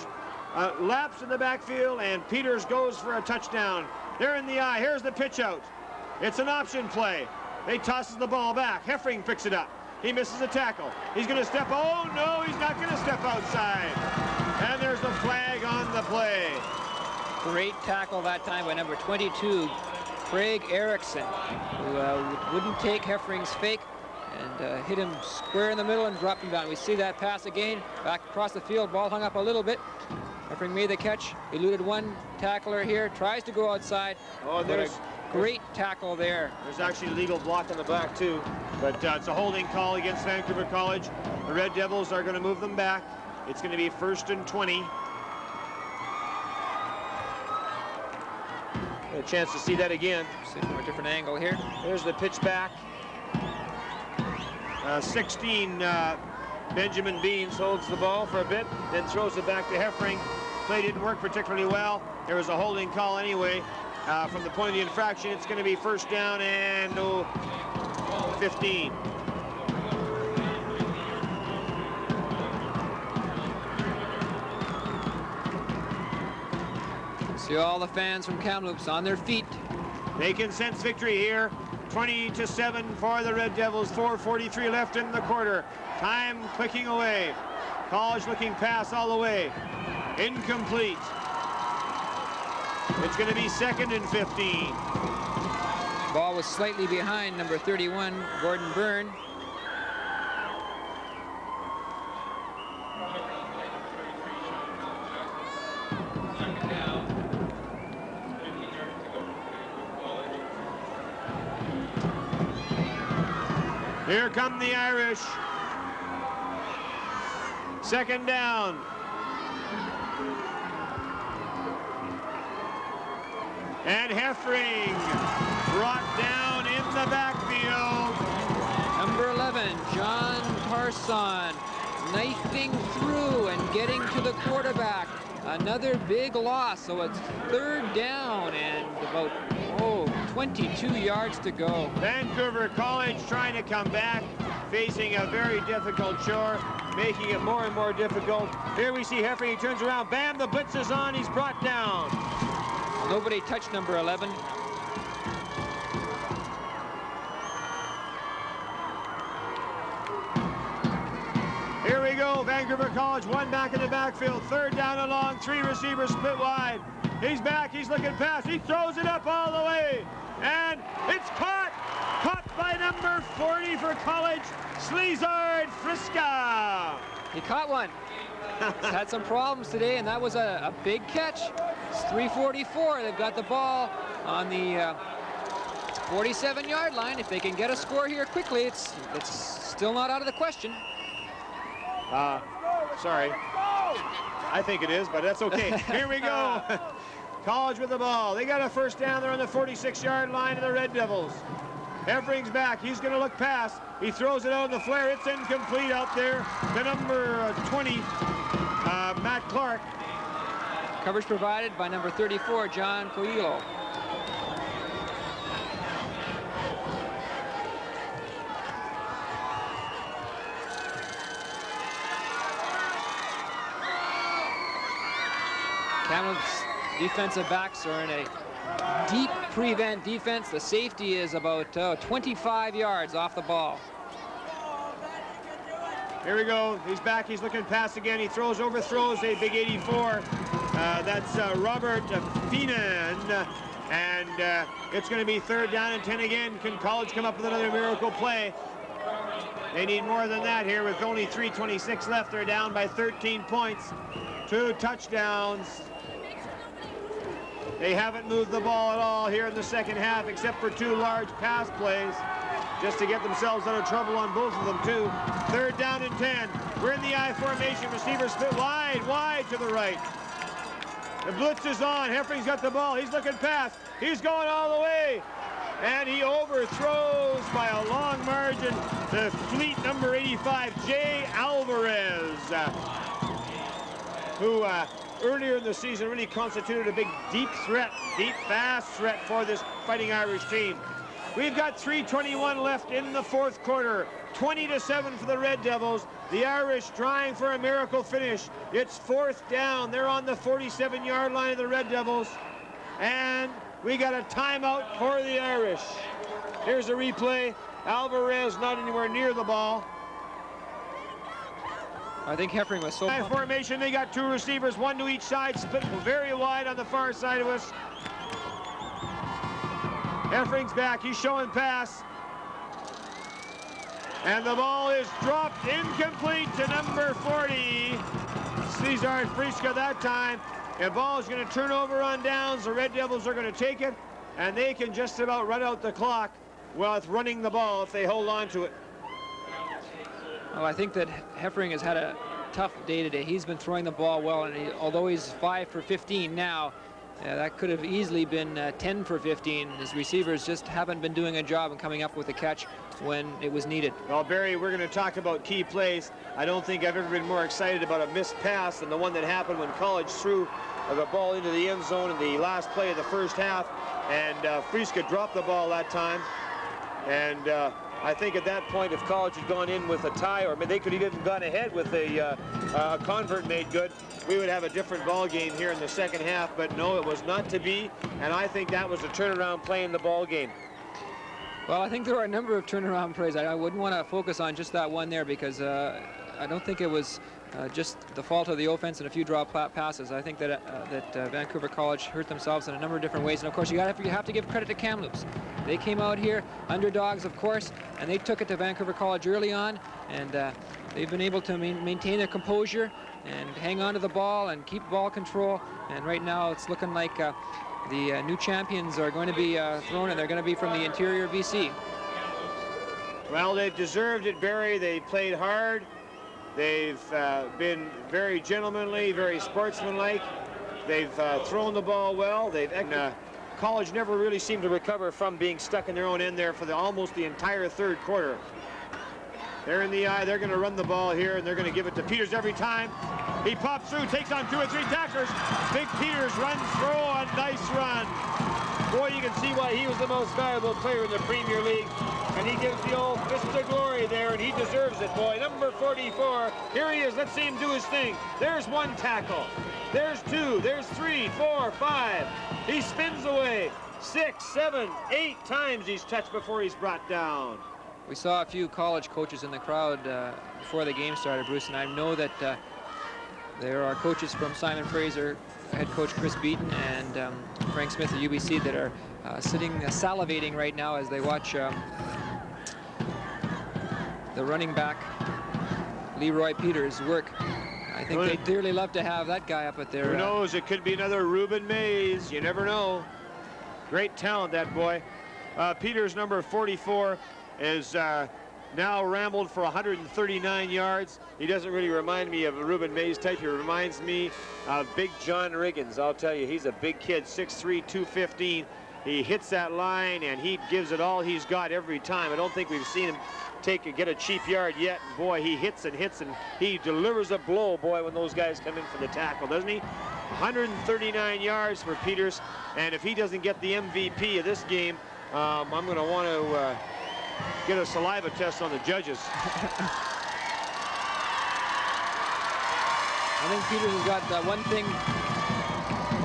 laps in the backfield, and Peters goes for a touchdown. They're in the eye. Here's the pitch out. It's an option play. They tosses the ball back. Heffring picks it up. He misses a tackle. He's going to step. Oh, no, he's not going to step outside. And there's the flag on the play. Great tackle that time by number 22, Craig Erickson, who wouldn't take Heffring's fake and hit him square in the middle and dropped him down. We see that pass again, back across the field, ball hung up a little bit. Heffring made the catch, eluded one tackler here, tries to go outside. Oh, there's great tackle there. There's actually a legal block on the back too, but it's a holding call against Vancouver College. The Red Devils are going to move them back. It's going to be 1st and 20. A chance to see that again. See from a different angle here. There's the pitch back. 16, Benjamin Beans holds the ball for a bit, then throws it back to Heffring. Play didn't work particularly well. There was a holding call anyway. From the point of the infraction, it's going to be 1st down and 15. See all the fans from Kamloops on their feet. They can sense victory here. 20-7 for the Red Devils. 4:43 left in the quarter. Time clicking away. College looking pass all the way. Incomplete. It's going to be 2nd and 15. Ball was slightly behind number 31, Gordon Byrne. Here come the Irish. 2nd down. And Heffring brought down in the backfield. Number 11, John Carson, knifing through and getting to the quarterback. Another big loss, so it's 3rd down and about 22 yards to go. Vancouver College trying to come back, facing a very difficult chore, making it more and more difficult. Here we see Heffring, he turns around, bam, the blitz is on, he's brought down. Nobody touched number 11. Here we go, Vancouver College, one back in the backfield, 3rd down and long, 3 receivers split wide. He's back, he's looking past, he throws it up all the way, and it's caught! Caught by number 40 for College, Slezard Friska. He caught one. He's had some problems today, and that was a big catch. It's 3:44. They've got the ball on the 47-yard line. If they can get a score here quickly, it's still not out of the question. Sorry. I think it is, but that's okay. Here we go. College with the ball. They got a first down there on the 46-yard line of the Red Devils. Evering's back. He's going to look past. He throws it out in the flare. It's incomplete out there to number 20, Matt Clark. Coverage provided by number 34, John Coelho. Kamloops defensive backs are in a deep prevent defense. The safety is about 25 yards off the ball. Here we go. He's back. He's looking past again. He overthrows a big 84. That's Robert Finan. And it's going to be 3rd down and 10 again. Can College come up with another miracle play? They need more than that here with only 3:26 left. They're down by 13 points. 2 touchdowns. They haven't moved the ball at all here in the second half, except for 2 large pass plays, just to get themselves out of trouble on both of them, too. 3rd down and 10. We're in the I formation. Receivers split wide to the right. The blitz is on. Heffering's got the ball. He's looking past. He's going all the way. And he overthrows by a long margin the fleet number 85, Jay Alvarez, who earlier in the season really constituted a big deep fast threat for this Fighting Irish team. We've got 3:21 left in the 4th quarter. 20-7 for the Red Devils. The Irish trying for a miracle finish. It's 4th down. They're on the 47-yard line of the Red Devils. And we got a timeout for the Irish. Here's a replay. Alvarez not anywhere near the ball. I think Heffering was so High formation. They got 2 receivers, 1 to each side, split very wide on the far side of us. Heffering's back. He's showing pass. And the ball is dropped incomplete to number 40. Cesar Friska that time. The ball is going to turn over on downs. The Red Devils are going to take it, and they can just about run out the clock with running the ball if they hold on to it. Well, I think that Heffering has had a tough day today. He's been throwing the ball well, and although he's 5 for 15 now, that could have easily been 10 for 15. His receivers just haven't been doing a job in coming up with a catch when it was needed. Well, Barry, we're going to talk about key plays. I don't think I've ever been more excited about a missed pass than the one that happened when College threw the ball into the end zone in the last play of the first half, and Friska dropped the ball that time. And I think at that point, if College had gone in with a tie, or they could have even gone ahead with a convert made good, we would have a different ball game here in the second half. But no, it was not to be, and I think that was a turnaround play in the ball game. Well, I think there are a number of turnaround plays. I wouldn't want to focus on just that one there, because I don't think it was just the fault of the offense and a few drop passes. I think that Vancouver College hurt themselves in a number of different ways. And of course, you have to give credit to Kamloops. They came out here underdogs, of course, and they took it to Vancouver College early on, and they've been able to maintain their composure and hang on to the ball and keep ball control. And right now, it's looking like the new champions are going to be thrown, and they're going to be from the interior BC. Well, they've deserved it, Barry. They played hard. They've been very gentlemanly, very sportsmanlike. They've thrown the ball well. College never really seemed to recover from being stuck in their own end there for almost the entire 3rd quarter. They're in the eye. They're going to run the ball here, and they're going to give it to Peters every time. He pops through, takes on 2 or 3 tacklers. Big Peters runs through a nice run. Boy, you can see why he was the most valuable player in the Premier League. And he gives the old fist of glory there, and he deserves it, boy. Number 44, here he is. Let's see him do his thing. There's 1 tackle. There's 2. There's 3, 4, 5. He spins away. 6, 7, 8 times he's touched before he's brought down. We saw a few college coaches in the crowd before the game started, Bruce, and I know that there are coaches from Simon Fraser, head coach Chris Beaton, and Frank Smith of UBC that are sitting salivating right now as they watch the running back Leroy Peters work. I think they'd dearly love to have that guy up at their... Who knows? It could be another Ruben Mays. You never know. Great talent, that boy. Peters, number 44, is now rambled for 139 yards. He doesn't really remind me of a Ruben Mays type. He reminds me of Big John Riggins. I'll tell you, he's a big kid, 6'3", 215. He hits that line, and he gives it all he's got every time. I don't think we've seen him get a cheap yard yet. And boy, he hits and hits, and he delivers a blow, boy, when those guys come in for the tackle, doesn't he? 139 yards for Peters, and if he doesn't get the MVP of this game, I'm going to want to get a saliva test on the judges. I think Peters has got one thing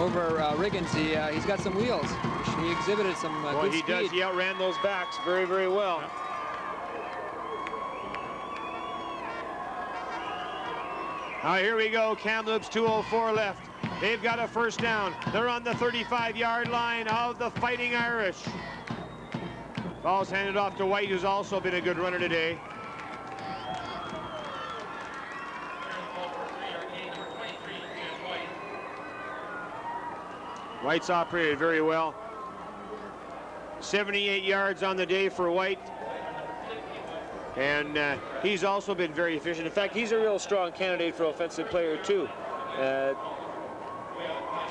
over Riggins. He's got some wheels. He exhibited some good speed. Does. He outran those backs very, very well. Yeah. Now here we go. Kamloops, 2:04 left. They've got a first down. They're on the 35-yard line of the Fighting Irish. Ball's handed off to White, who's also been a good runner today. White's operated very well. 78 yards on the day for White. And he's also been very efficient. In fact, he's a real strong candidate for offensive player, too.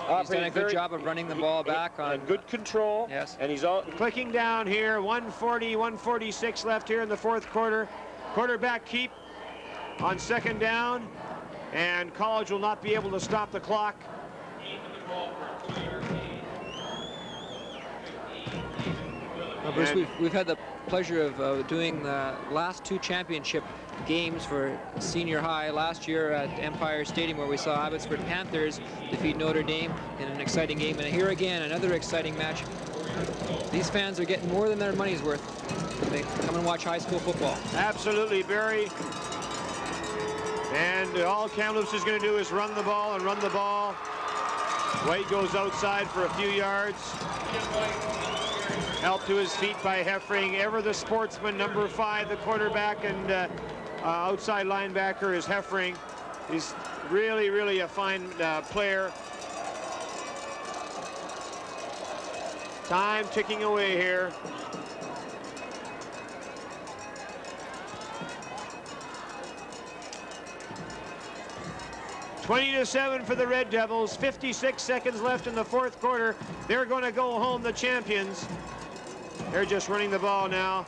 He's done a good job of running the ball back on good control. Yes. And he's all clicking down here. 1:46 left here in the fourth quarter. Quarterback keep on second down. And College will not be able to stop the clock. Well, Bruce, we've had the pleasure of doing the last two championship games for senior high last year at Empire Stadium, where we saw Abbotsford Panthers defeat Notre Dame in an exciting game. And here again, another exciting match. These fans are getting more than their money's worth. They come and watch high school football. Absolutely, Barry. And all Kamloops is going to do is run the ball and run the ball. White goes outside for a few yards. Helped to his feet by Heffring. Ever the sportsman, number 5, the quarterback and outside linebacker is Heffring. He's really, really a fine player. Time ticking away here. $20-7 for the Red Devils. 56 seconds left in the fourth quarter. They're going to go home the champions. They're just running the ball now.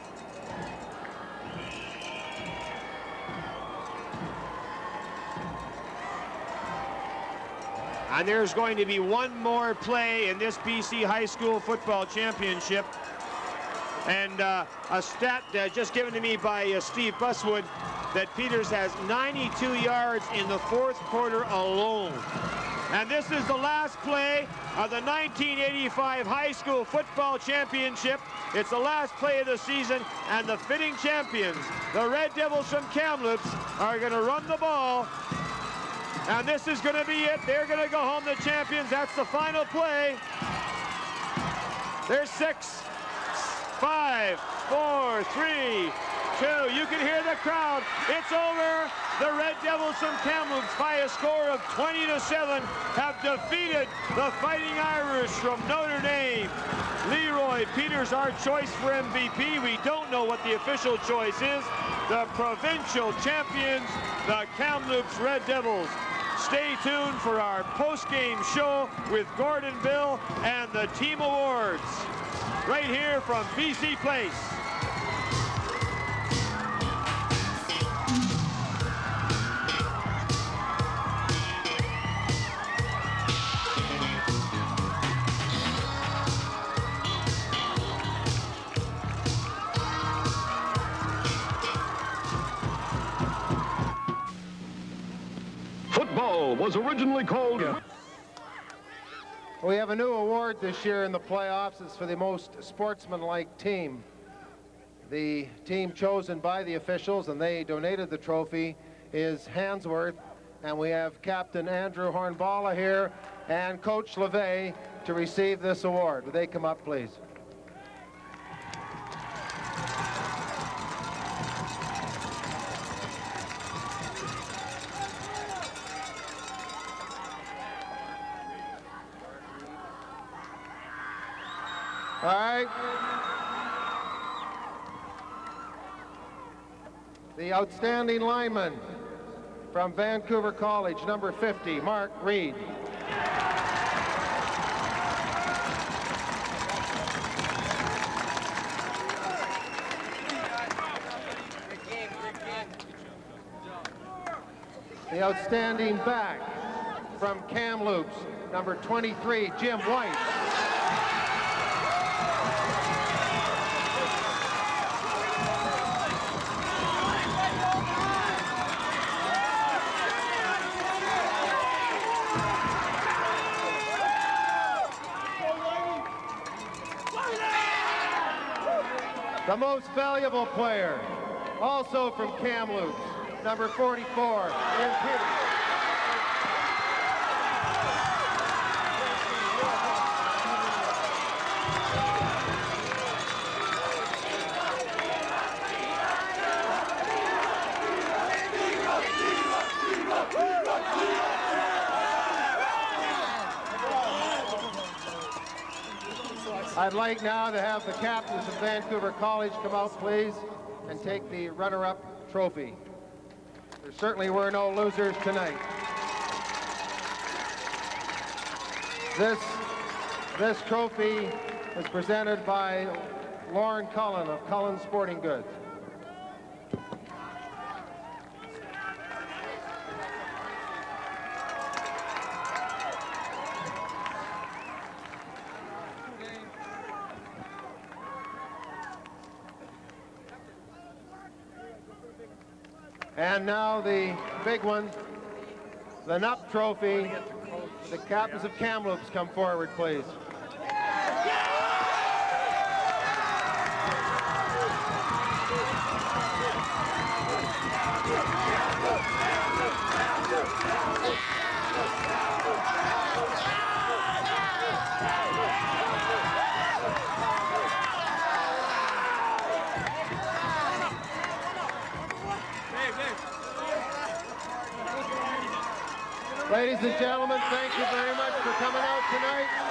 And there's going to be one more play in this BC High School Football Championship. And a stat just given to me by Steve Buswood, that Peters has 92 yards in the fourth quarter alone. And this is the last play of the 1985 High School Football Championship. It's the last play of the season, and the fitting champions, the Red Devils from Kamloops, are going to run the ball. And this is going to be it. They're going to go home the champions. That's the final play. There's 6, 5, 4, 3, 2. You can hear the crowd. It's over. The Red Devils from Kamloops, by a score of 20-7, have defeated the Fighting Irish from Notre Dame. Leroy Peters, our choice for MVP. We don't know what the official choice is. The provincial champions, the Kamloops Red Devils. Stay tuned for our post-game show with Gordon Bill and the team awards right here from BC Place. Football was originally called... We have a new award this year in the playoffs. It's for the most sportsmanlike team. The team chosen by the officials, and they donated the trophy, is Handsworth. And we have Captain Andrew Hornballa here and Coach LeVay to receive this award. Would they come up, please? All right. The outstanding lineman from Vancouver College, number 50, Mark Reed. The outstanding back from Kamloops, number 23, Jim White. The most valuable player, also from Kamloops, number 44, Ian Peters. I'd like now to have the captains of Vancouver College come out, please, and take the runner-up trophy. There certainly were no losers tonight. This trophy is presented by Lauren Cullen of Cullen Sporting Goods. And now the big one, the Nupp Trophy. The captains of Kamloops come forward, please. Ladies and gentlemen, thank you very much for coming out tonight.